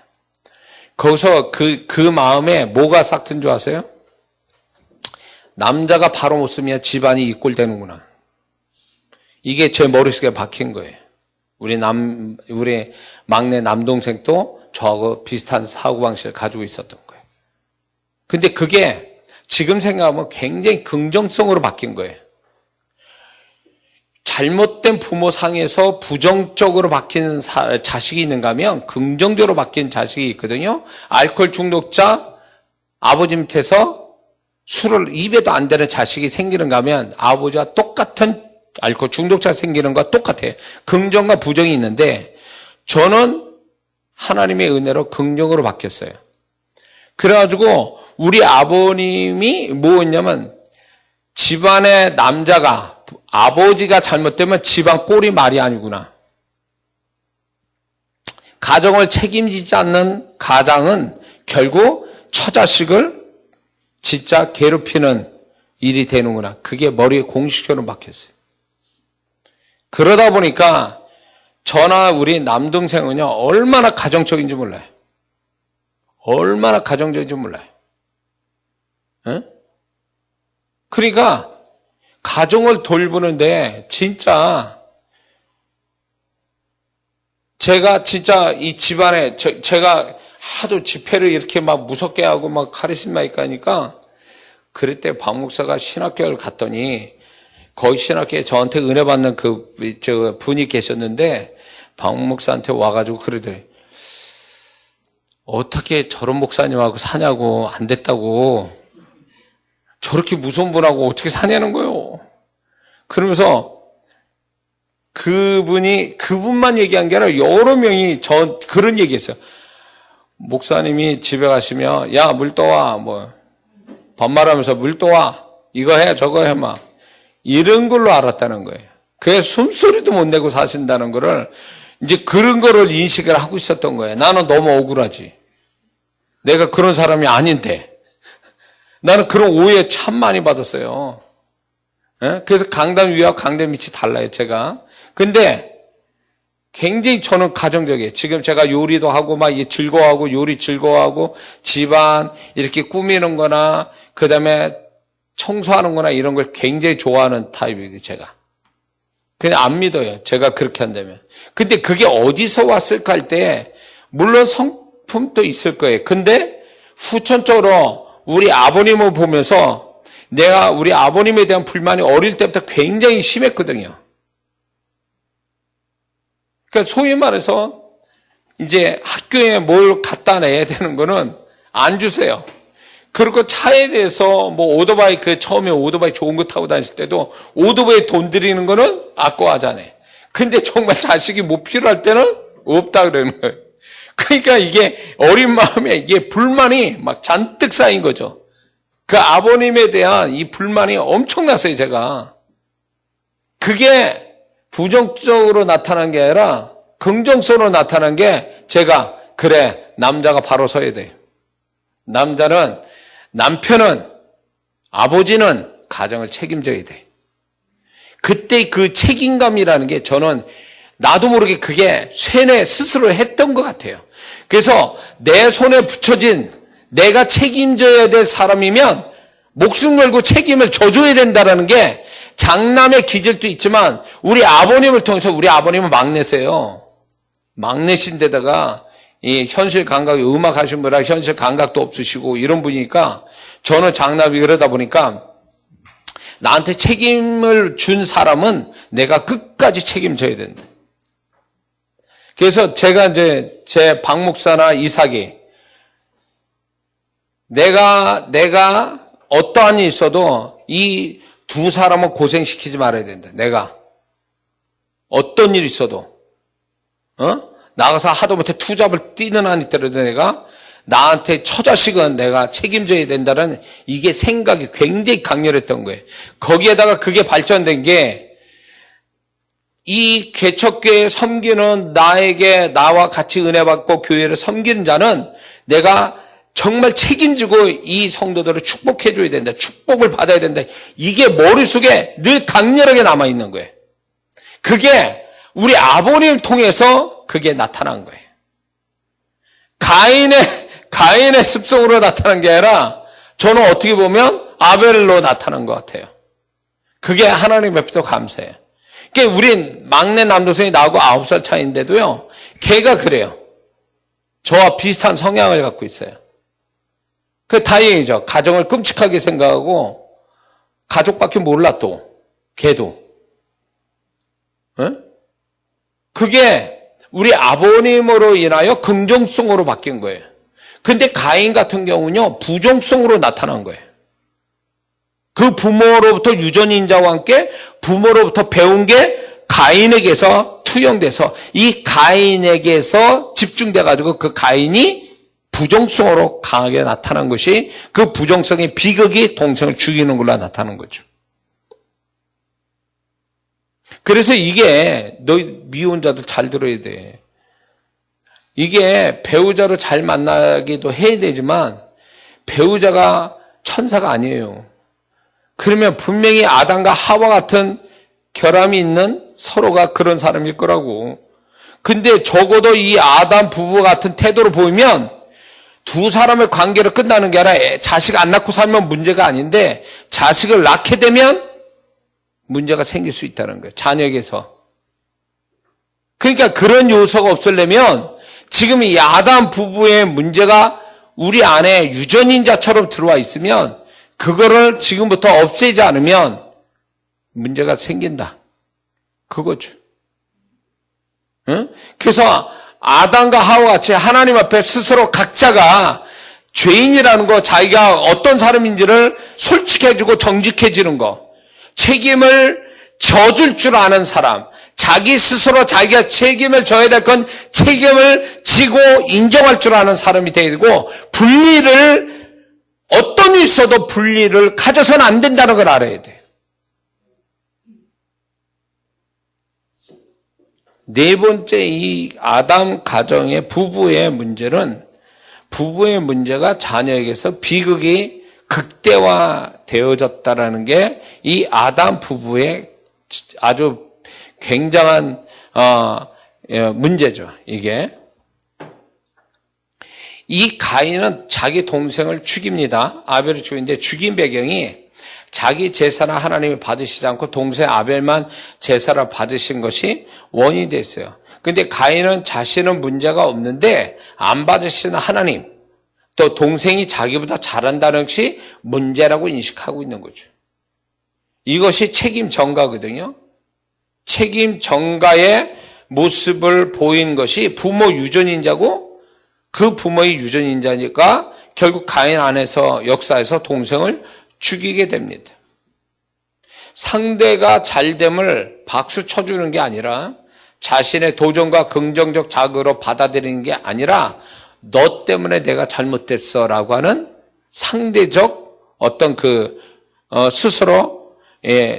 거기서 그 마음에 뭐가 싹 든 줄 아세요? 남자가 바로 못 쓰면 집안이 이꼴되는구나. 이게 제 머릿속에 박힌 거예요. 우리 막내 남동생도 저하고 비슷한 사고방식을 가지고 있었던 거예요. 근데 그게 지금 생각하면 굉장히 긍정성으로 바뀐 거예요. 잘못된 부모 상에서 부정적으로 바뀐 자식이 있는가 하면 긍정적으로 바뀐 자식이 있거든요. 알코올 중독자 아버지 밑에서 술을 입에도 안 대는 자식이 생기는가 하면 아버지와 똑같은 알코올 중독자 생기는 것과 똑같아요. 긍정과 부정이 있는데 저는 하나님의 은혜로 긍정으로 바뀌었어요. 그래가지고 우리 아버님이 뭐였냐면, 집안의 남자가, 아버지가 잘못되면 집안 꼴이 말이 아니구나. 가정을 책임지지 않는 가장은 결국 처자식을 진짜 괴롭히는 일이 되는구나. 그게 머리에 공식적으로 박혔어요. 그러다 보니까 저나 우리 남동생은요, 얼마나 가정적인지 몰라요. 얼마나 가정적인지 몰라요. 에? 그러니까 가정을 돌보는데 진짜 제가 진짜 이 집안에 제가 하도 집회를 이렇게 막 무섭게 하고 막 카리스마 있게 하니까, 그럴 때 박 목사가 신학교를 갔더니 거기 신학교에 저한테 은혜 받는 분이 계셨는데, 박 목사한테 와가지고 그러더래. 어떻게 저런 목사님하고 사냐고, 안 됐다고. 저렇게 무서운 분하고 어떻게 사냐는 거예요. 그러면서 그분만 얘기한 게 아니라 여러 명이 그런 얘기 했어요. 목사님이 집에 가시면, 야, 물 떠와. 반말하면서 물 떠와. 이거 해, 저거 해, 막. 이런 걸로 알았다는 거예요. 그게 숨소리도 못 내고 사신다는 거를, 이제 그런 거를 인식을 하고 있었던 거예요. 나는 너무 억울하지. 내가 그런 사람이 아닌데. 나는 그런 오해 참 많이 받았어요. 예? 그래서 강단 위와 강단 밑이 달라요, 제가. 근데 굉장히 저는 가정적이에요. 지금 제가 요리도 하고 막 즐거워하고 요리 즐거워하고 집안 이렇게 꾸미는 거나 그다음에 청소하는 거나 이런 걸 굉장히 좋아하는 타입이에요, 제가. 그냥 안 믿어요, 제가 그렇게 한다면. 근데 그게 어디서 왔을까 할 때 물론 성품도 있을 거예요. 근데 후천적으로 우리 아버님을 보면서 내가 우리 아버님에 대한 불만이 어릴 때부터 굉장히 심했거든요. 그러니까 소위 말해서 이제 학교에 뭘 갖다 내야 되는 거는 안 주세요. 그리고 차에 대해서 뭐 오토바이, 처음에 오토바이 좋은 거 타고 다녔을 때도 오토바이 돈 들이는 거는 아까워하잖아요. 근데 정말 자식이 뭐 필요할 때는 없다 그러는 거예요. 그러니까 이게 어린 마음에 이게 불만이 막 잔뜩 쌓인 거죠. 그 아버님에 대한 이 불만이 엄청났어요, 제가. 그게 부정적으로 나타난 게 아니라 긍정적으로 나타난 게 제가 그래, 남자가 바로 서야 돼요. 남편은 아버지는 가정을 책임져야 돼. 그때 그 책임감이라는 게 저는 나도 모르게 그게 쇠뇌 스스로 했던 것 같아요. 그래서 내 손에 붙여진 내가 책임져야 될 사람이면 목숨 걸고 책임을 져줘야 된다는 게 장남의 기질도 있지만 우리 아버님을 통해서 우리 아버님은 막내세요. 막내신데다가 이 현실 감각이 음악 하신 분이라 현실 감각도 없으시고 이런 분이니까 저는 장남이 그러다 보니까 나한테 책임을 준 사람은 내가 끝까지 책임져야 된다. 그래서 제가 이제 제 박 목사나 이삭이 내가 어떠한 일이 있어도 이 두 사람은 고생시키지 말아야 된다. 내가 어떤 일이 있어도 나가서 하도 못해 투잡을 뛰는 한 있더라도 내가 나한테 처자식은 내가 책임져야 된다는 이게 생각이 굉장히 강렬했던 거예요. 거기에다가 그게 발전된 게 이 개척교회 섬기는 나와 같이 은혜 받고 교회를 섬기는 자는 내가 정말 책임지고 이 성도들을 축복해 줘야 된다. 축복을 받아야 된다. 이게 머릿속에 늘 강렬하게 남아있는 거예요. 그게 우리 아버님 통해서 그게 나타난 거예요. 가인의 습성으로 나타난 게 아니라 저는 어떻게 보면 아벨로 나타난 것 같아요. 그게 하나님 앞에서 감사해요. 그러니까 우린 막내 남동생이 나하고 9살 차이인데도요. 걔가 그래요. 저와 비슷한 성향을 갖고 있어요. 그 다행이죠. 가정을 끔찍하게 생각하고 가족밖에 몰라 또 걔도. 그게 우리 아버님으로 인하여 긍정성으로 바뀐 거예요. 근데 가인 같은 경우는요. 부정성으로 나타난 거예요. 그 부모로부터 유전인자와 함께 부모로부터 배운 게 가인에게서 투영돼서 이 가인에게서 집중돼가지고 그 가인이 부정성으로 강하게 나타난 것이 그 부정성의 비극이 동생을 죽이는 걸로 나타나는 거죠. 그래서 이게 너희 미혼자들 잘 들어야 돼. 이게 배우자로 잘 만나기도 해야 되지만 배우자가 천사가 아니에요. 그러면 분명히 아담과 하와 같은 결함이 있는 서로가 그런 사람일 거라고. 근데 적어도 이 아담 부부 같은 태도를 보이면 두 사람의 관계로 끝나는 게 아니라 자식 안 낳고 살면 문제가 아닌데 자식을 낳게 되면 문제가 생길 수 있다는 거예요. 자녀에게서. 그러니까 그런 요소가 없으려면 지금 이 아담 부부의 문제가 우리 안에 유전인자처럼 들어와 있으면 그거를 지금부터 없애지 않으면 문제가 생긴다. 그거죠. 응? 그래서 아담과 하와 같이 하나님 앞에 스스로 각자가 죄인이라는 거, 자기가 어떤 사람인지를 솔직해지고 정직해지는 거, 책임을 져줄 줄 아는 사람, 자기 스스로 자기가 책임을 져야 될 건 책임을 지고 인정할 줄 아는 사람이 되고 분리를 어떤 일이 있어도 분리를 가져서는 안 된다는 걸 알아야 돼요. 네 번째 이 아담 가정의 부부의 문제는 부부의 문제가 자녀에게서 비극이 극대화되어졌다라는 게 이 아담 부부의 아주 굉장한 문제죠. 이게 이 가인은 자기 동생을 죽입니다. 아벨을 죽이는데 죽인 배경이 자기 제사나 하나님이 받으시지 않고 동생 아벨만 제사를 받으신 것이 원인이 됐어요. 근데 가인은 자신은 문제가 없는데 안 받으시는 하나님, 또 동생이 자기보다 잘한다는 것이 문제라고 인식하고 있는 거죠. 이것이 책임 전가거든요. 책임 전가의 모습을 보인 것이 부모 유전인자고, 그 부모의 유전인자니까 결국 가인 안에서 역사에서 동생을 죽이게 됩니다. 상대가 잘됨을 박수 쳐주는 게 아니라 자신의 도전과 긍정적 자극으로 받아들이는 게 아니라 너 때문에 내가 잘못됐어 라고 하는 상대적 어떤 스스로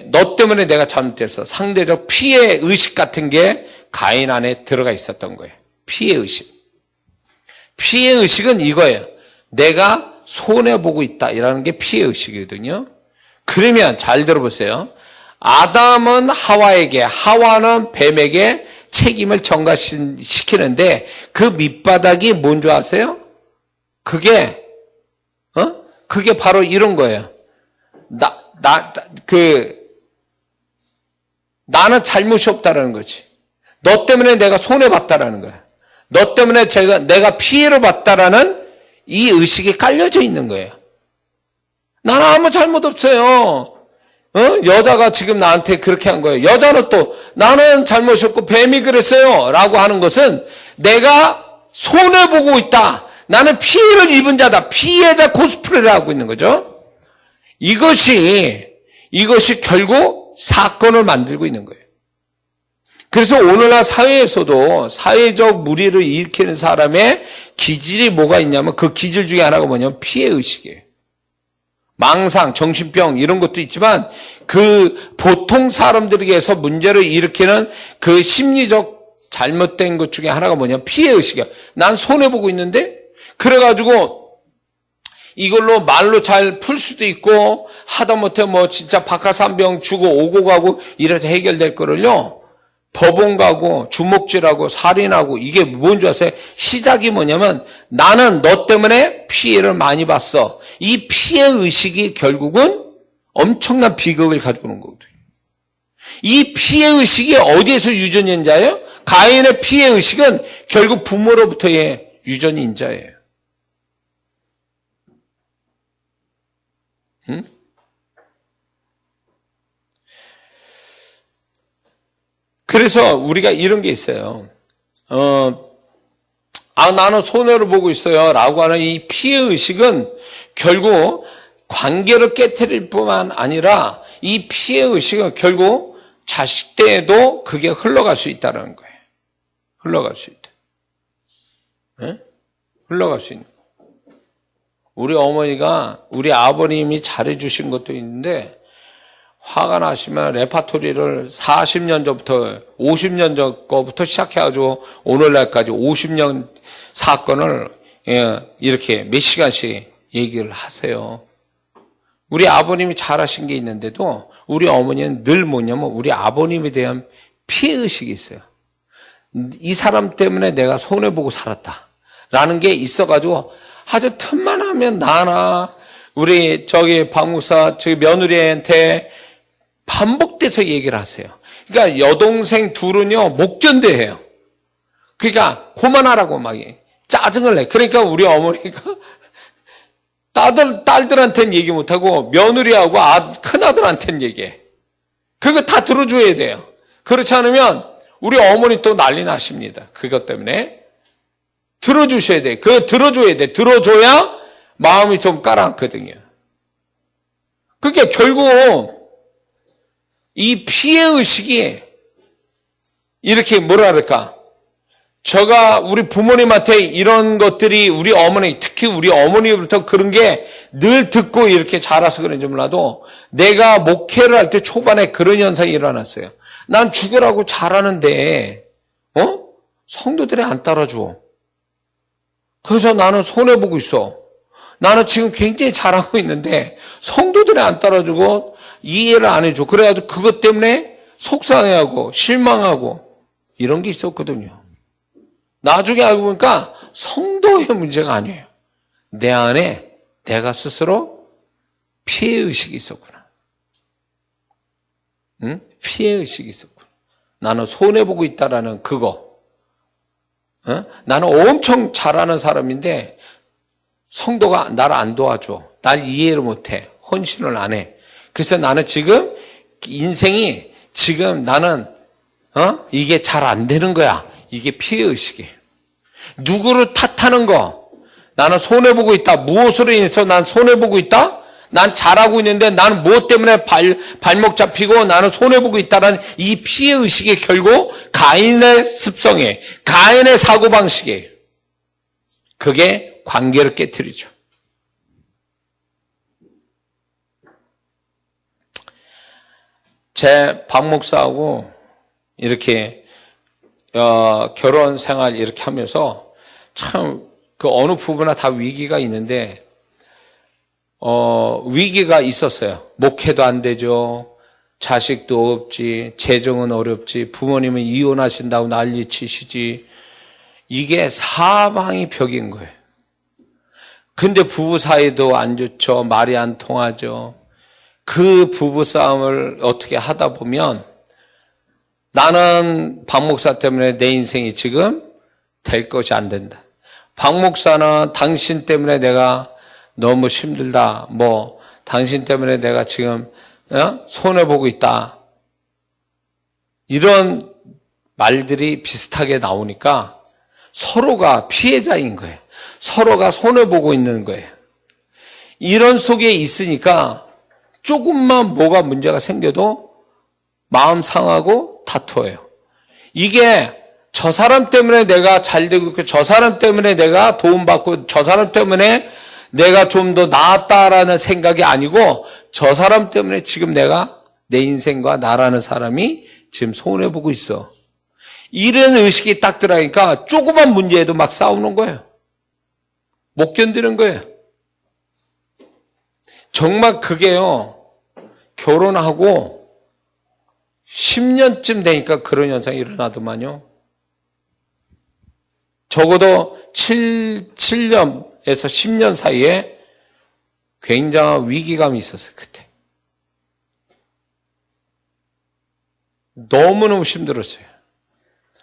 너 때문에 내가 잘못됐어, 상대적 피해 의식 같은 게 가인 안에 들어가 있었던 거예요. 피해 의식. 피해 의식은 이거예요. 내가 손해보고 있다 이라는 게 피해 의식이거든요. 그러면 잘 들어보세요. 아담은 하와에게, 하와는 뱀에게 책임을 전가시키는데 그 밑바닥이 뭔지 아세요? 그게 바로 이런 거예요. 나는 잘못이 없다라는 거지. 너 때문에 내가 손해봤다라는 거야. 너 때문에 내가 피해를 봤다라는 이 의식이 깔려져 있는 거예요. 나는 아무 잘못 없어요. 여자가 지금 나한테 그렇게 한 거예요. 여자는 또 나는 잘못이 없고 뱀이 그랬어요 라고 하는 것은 내가 손해보고 있다. 나는 피해를 입은 자다. 피해자 코스프레를 하고 있는 거죠. 이것이 결국 사건을 만들고 있는 거예요. 그래서 오늘날 사회에서도 사회적 무리를 일으키는 사람의 기질이 뭐가 있냐면 그 기질 중에 하나가 뭐냐면 피해의식이에요. 망상, 정신병 이런 것도 있지만 그 보통 사람들에게서 문제를 일으키는 그 심리적 잘못된 것 중에 하나가 뭐냐면 피해의식이야. 난 손해보고 있는데? 그래가지고 이걸로 말로 잘 풀 수도 있고 하다못해 진짜 바카스 한 병 주고 오고 가고 이래서 해결될 거를요. 법원 가고 주먹질하고 살인하고 이게 뭔지 아세요? 시작이 뭐냐면 나는 너 때문에 피해를 많이 봤어. 이 피해의식이 결국은 엄청난 비극을 가져오는 거거든요. 이 피해의식이 어디에서 유전인자예요? 가인의 피해의식은 결국 부모로부터의 유전인자예요. 그래서 우리가 이런 게 있어요. 나는 손해를 보고 있어요 라고 하는 이 피해의식은 결국 관계를 깨트릴 뿐만 아니라 이 피해의식은 결국 자식대에도 그게 흘러갈 수 있다는 거예요. 흘러갈 수 있다. 네? 흘러갈 수 있는 거예요. 우리 어머니가 우리 아버님이 잘해주신 것도 있는데 화가 나시면 레파토리를 40년 전부터 50년 전 거부터 시작해가지고 오늘날까지 50년 사건을 이렇게 몇 시간씩 얘기를 하세요. 우리 아버님이 잘하신 게 있는데도 우리 어머니는 늘 뭐냐면 우리 아버님에 대한 피해의식이 있어요. 이 사람 때문에 내가 손해보고 살았다 라는 게 있어가지고 아주 틈만 하면 나나 우리 박목사 며느리한테 반복돼서 얘기를 하세요. 그러니까 여동생 둘은요 못 견뎌해요. 그러니까 그만하라고 막 짜증을 내. 그러니까 우리 어머니가 딸들한테는 얘기 못하고 며느리하고 큰아들한테는 얘기해. 그거 다 들어줘야 돼요. 그렇지 않으면 우리 어머니 또 난리 나십니다. 그것 때문에 들어주셔야 돼. 그거 들어줘야 돼. 들어줘야 마음이 좀 가라앉거든요. 그게 결국 이 피해의식이 이렇게 뭐라 그럴까? 우리 부모님한테 이런 것들이 우리 어머니, 특히 우리 어머니부터 그런 게 늘 듣고 이렇게 자라서 그런지 몰라도 내가 목회를 할 때 초반에 그런 현상이 일어났어요. 난 죽으라고 잘하는데, 성도들이 안 따라줘. 그래서 나는 손해보고 있어. 나는 지금 굉장히 잘하고 있는데 성도들이 안 따라주고 이해를 안 해줘. 그래가지고 그것 때문에 속상해하고 실망하고 이런 게 있었거든요. 나중에 알고 보니까 성도의 문제가 아니에요. 내 안에 내가 스스로 피해의식이 있었구나. 응? 피해의식이 있었구나. 나는 손해보고 있다라는 그거. 응? 나는 엄청 잘하는 사람인데 성도가 나를 안 도와줘. 날 이해를 못해. 헌신을 안 해. 그래서 나는 지금 인생이 지금 나는 이게 잘 안 되는 거야. 이게 피해의식이에요. 누구를 탓하는 거. 나는 손해보고 있다. 무엇으로 인해서 난 손해보고 있다? 난 잘하고 있는데 나는 무엇 때문에 발목 잡히고 나는 손해보고 있다는 이 피해의식이 결국 가인의 습성이에요. 가인의 사고방식이에요. 그게 관계를 깨트리죠. 제 박 목사하고 이렇게 결혼 생활 이렇게 하면서 참 그 어느 부부나 다 위기가 있는데 위기가 있었어요. 목회도 안 되죠. 자식도 없지. 재정은 어렵지. 부모님은 이혼하신다고 난리 치시지. 이게 사방이 벽인 거예요. 근데 부부 사이도 안 좋죠. 말이 안 통하죠. 그 부부 싸움을 어떻게 하다 보면 나는 박 목사 때문에 내 인생이 지금 될 것이 안 된다. 박 목사는 당신 때문에 내가 너무 힘들다. 당신 때문에 내가 지금 손해보고 있다. 이런 말들이 비슷하게 나오니까 서로가 피해자인 거예요. 서로가 손해보고 있는 거예요. 이런 속에 있으니까 조금만 뭐가 문제가 생겨도 마음 상하고 다투어요. 이게 저 사람 때문에 내가 잘 되고 있고 저 사람 때문에 내가 도움받고 저 사람 때문에 내가 좀 더 나았다라는 생각이 아니고 저 사람 때문에 지금 내가 내 인생과 나라는 사람이 지금 손해보고 있어. 이런 의식이 딱 들어가니까 조그만 문제에도 막 싸우는 거예요. 못 견디는 거예요. 정말 그게요. 결혼하고 10년쯤 되니까 그런 현상이 일어나더만요. 적어도 7년에서 10년 사이에 굉장한 위기감이 있었어요. 그때. 너무너무 힘들었어요.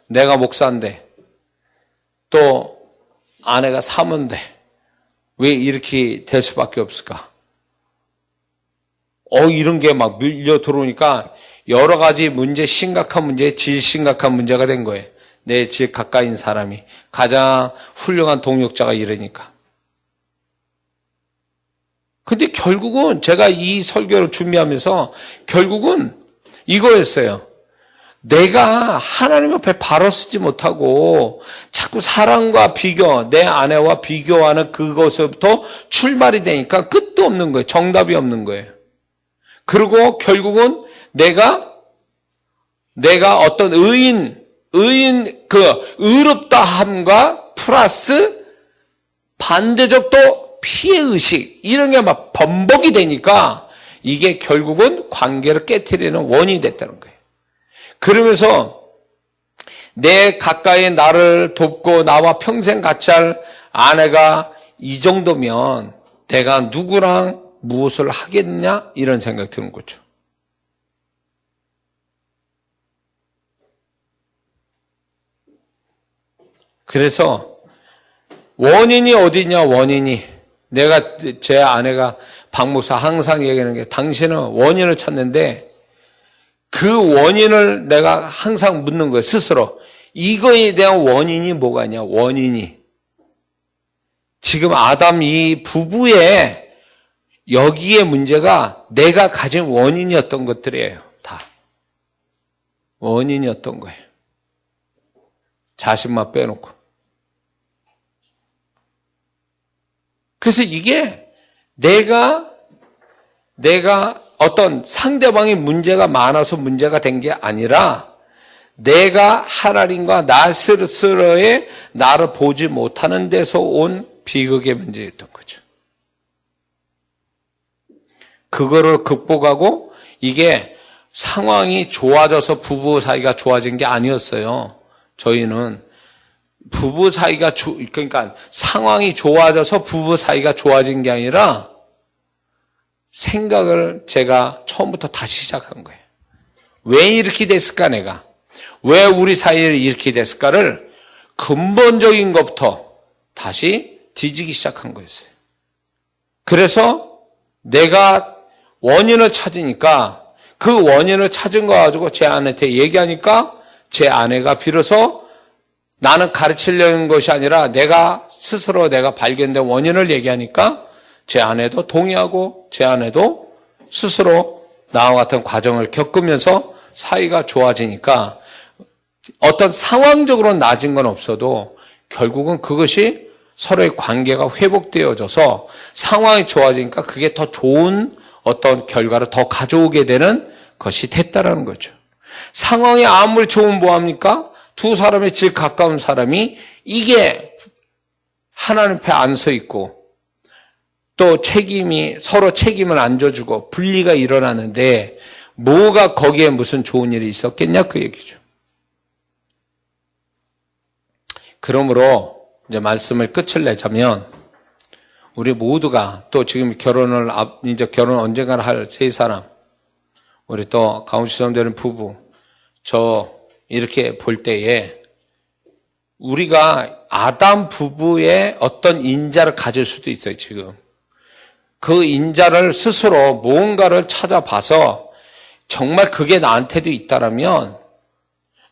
내가 목사인데 또 아내가 사모인데 왜 이렇게 될 수밖에 없을까? 이런 게 막 밀려 들어오니까 여러 가지 문제, 심각한 문제, 질 심각한 문제가 된 거예요. 내 질 가까이인 사람이 가장 훌륭한 동역자가 이러니까. 근데 결국은 제가 이 설교를 준비하면서 결국은 이거였어요. 내가 하나님 앞에 바로 쓰지 못하고 자꾸 사랑과 비교, 내 아내와 비교하는 그것부터 출발이 되니까 끝도 없는 거예요. 정답이 없는 거예요. 그리고 결국은 내가 어떤 의롭다함과 플러스 반대적 또 피해의식, 이런 게 막 번복이 되니까 이게 결국은 관계를 깨트리는 원인이 됐다는 거예요. 그러면서 내 가까이 나를 돕고 나와 평생 같이 할 아내가 이 정도면 내가 누구랑 무엇을 하겠냐? 이런 생각이 드는 거죠. 그래서 원인이 어디냐? 원인이. 제 아내가 박 목사 항상 얘기하는 게 당신은 원인을 찾는데 그 원인을 내가 항상 묻는 거예요. 스스로. 이거에 대한 원인이 뭐가 있냐? 원인이. 지금 아담 이 부부의 여기에 문제가 내가 가진 원인이었던 것들이에요. 다. 원인이었던 거예요. 자신만 빼놓고. 그래서 이게 내가 어떤 상대방이 문제가 많아서 문제가 된 게 아니라 내가 하나님과 나 스스로의 나를 보지 못하는 데서 온 비극의 문제였던 거죠. 그거를 극복하고 이게 상황이 좋아져서 부부 사이가 좋아진 게 아니었어요. 저희는 부부 사이가 그러니까 상황이 좋아져서 부부 사이가 좋아진 게 아니라 생각을 제가 처음부터 다시 시작한 거예요. 왜 이렇게 됐을까 내가? 왜 우리 사이에 이렇게 됐을까를 근본적인 것부터 다시 뒤지기 시작한 거였어요. 그래서 내가 원인을 찾으니까 그 원인을 찾은 거 가지고 제 아내한테 얘기하니까 제 아내가 비로소 나는 가르치려는 것이 아니라 내가 스스로 내가 발견된 원인을 얘기하니까 제 아내도 동의하고 제 아내도 스스로 나와 같은 과정을 겪으면서 사이가 좋아지니까 어떤 상황적으로 낮은 건 없어도 결국은 그것이 서로의 관계가 회복되어져서 상황이 좋아지니까 그게 더 좋은 어떤 결과를 더 가져오게 되는 것이 됐다라는 거죠. 상황이 아무리 좋으면 뭐합니까? 두 사람의 질 가까운 사람이 이게 하나님 앞에 안 서 있고 또 서로 책임을 안 져주고 분리가 일어나는데 뭐가 거기에 무슨 좋은 일이 있었겠냐 그 얘기죠. 그러므로 이제 말씀을 끝을 내자면 우리 모두가 또 지금 이제 결혼 언젠가는 할 세 사람, 우리 또 가운시점 되는 부부, 저 이렇게 볼 때에 우리가 아담 부부의 어떤 인자를 가질 수도 있어요, 지금. 그 인자를 스스로 무언가를 찾아봐서 정말 그게 나한테도 있다라면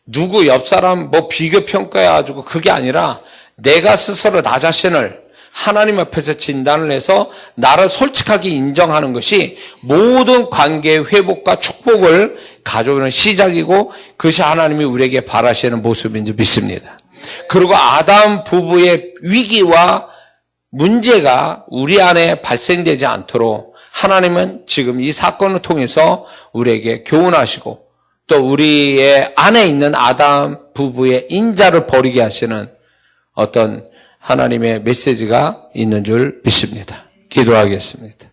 누구 옆 사람 비교 평가해가지고 그게 아니라 내가 스스로 나 자신을 하나님 앞에서 진단을 해서 나를 솔직하게 인정하는 것이 모든 관계의 회복과 축복을 가져오는 시작이고 그것이 하나님이 우리에게 바라시는 모습인 줄 믿습니다. 그리고 아담 부부의 위기와 문제가 우리 안에 발생되지 않도록 하나님은 지금 이 사건을 통해서 우리에게 교훈하시고 또 우리의 안에 있는 아담 부부의 인자를 버리게 하시는 어떤 하나님의 메시지가 있는 줄 믿습니다. 기도하겠습니다.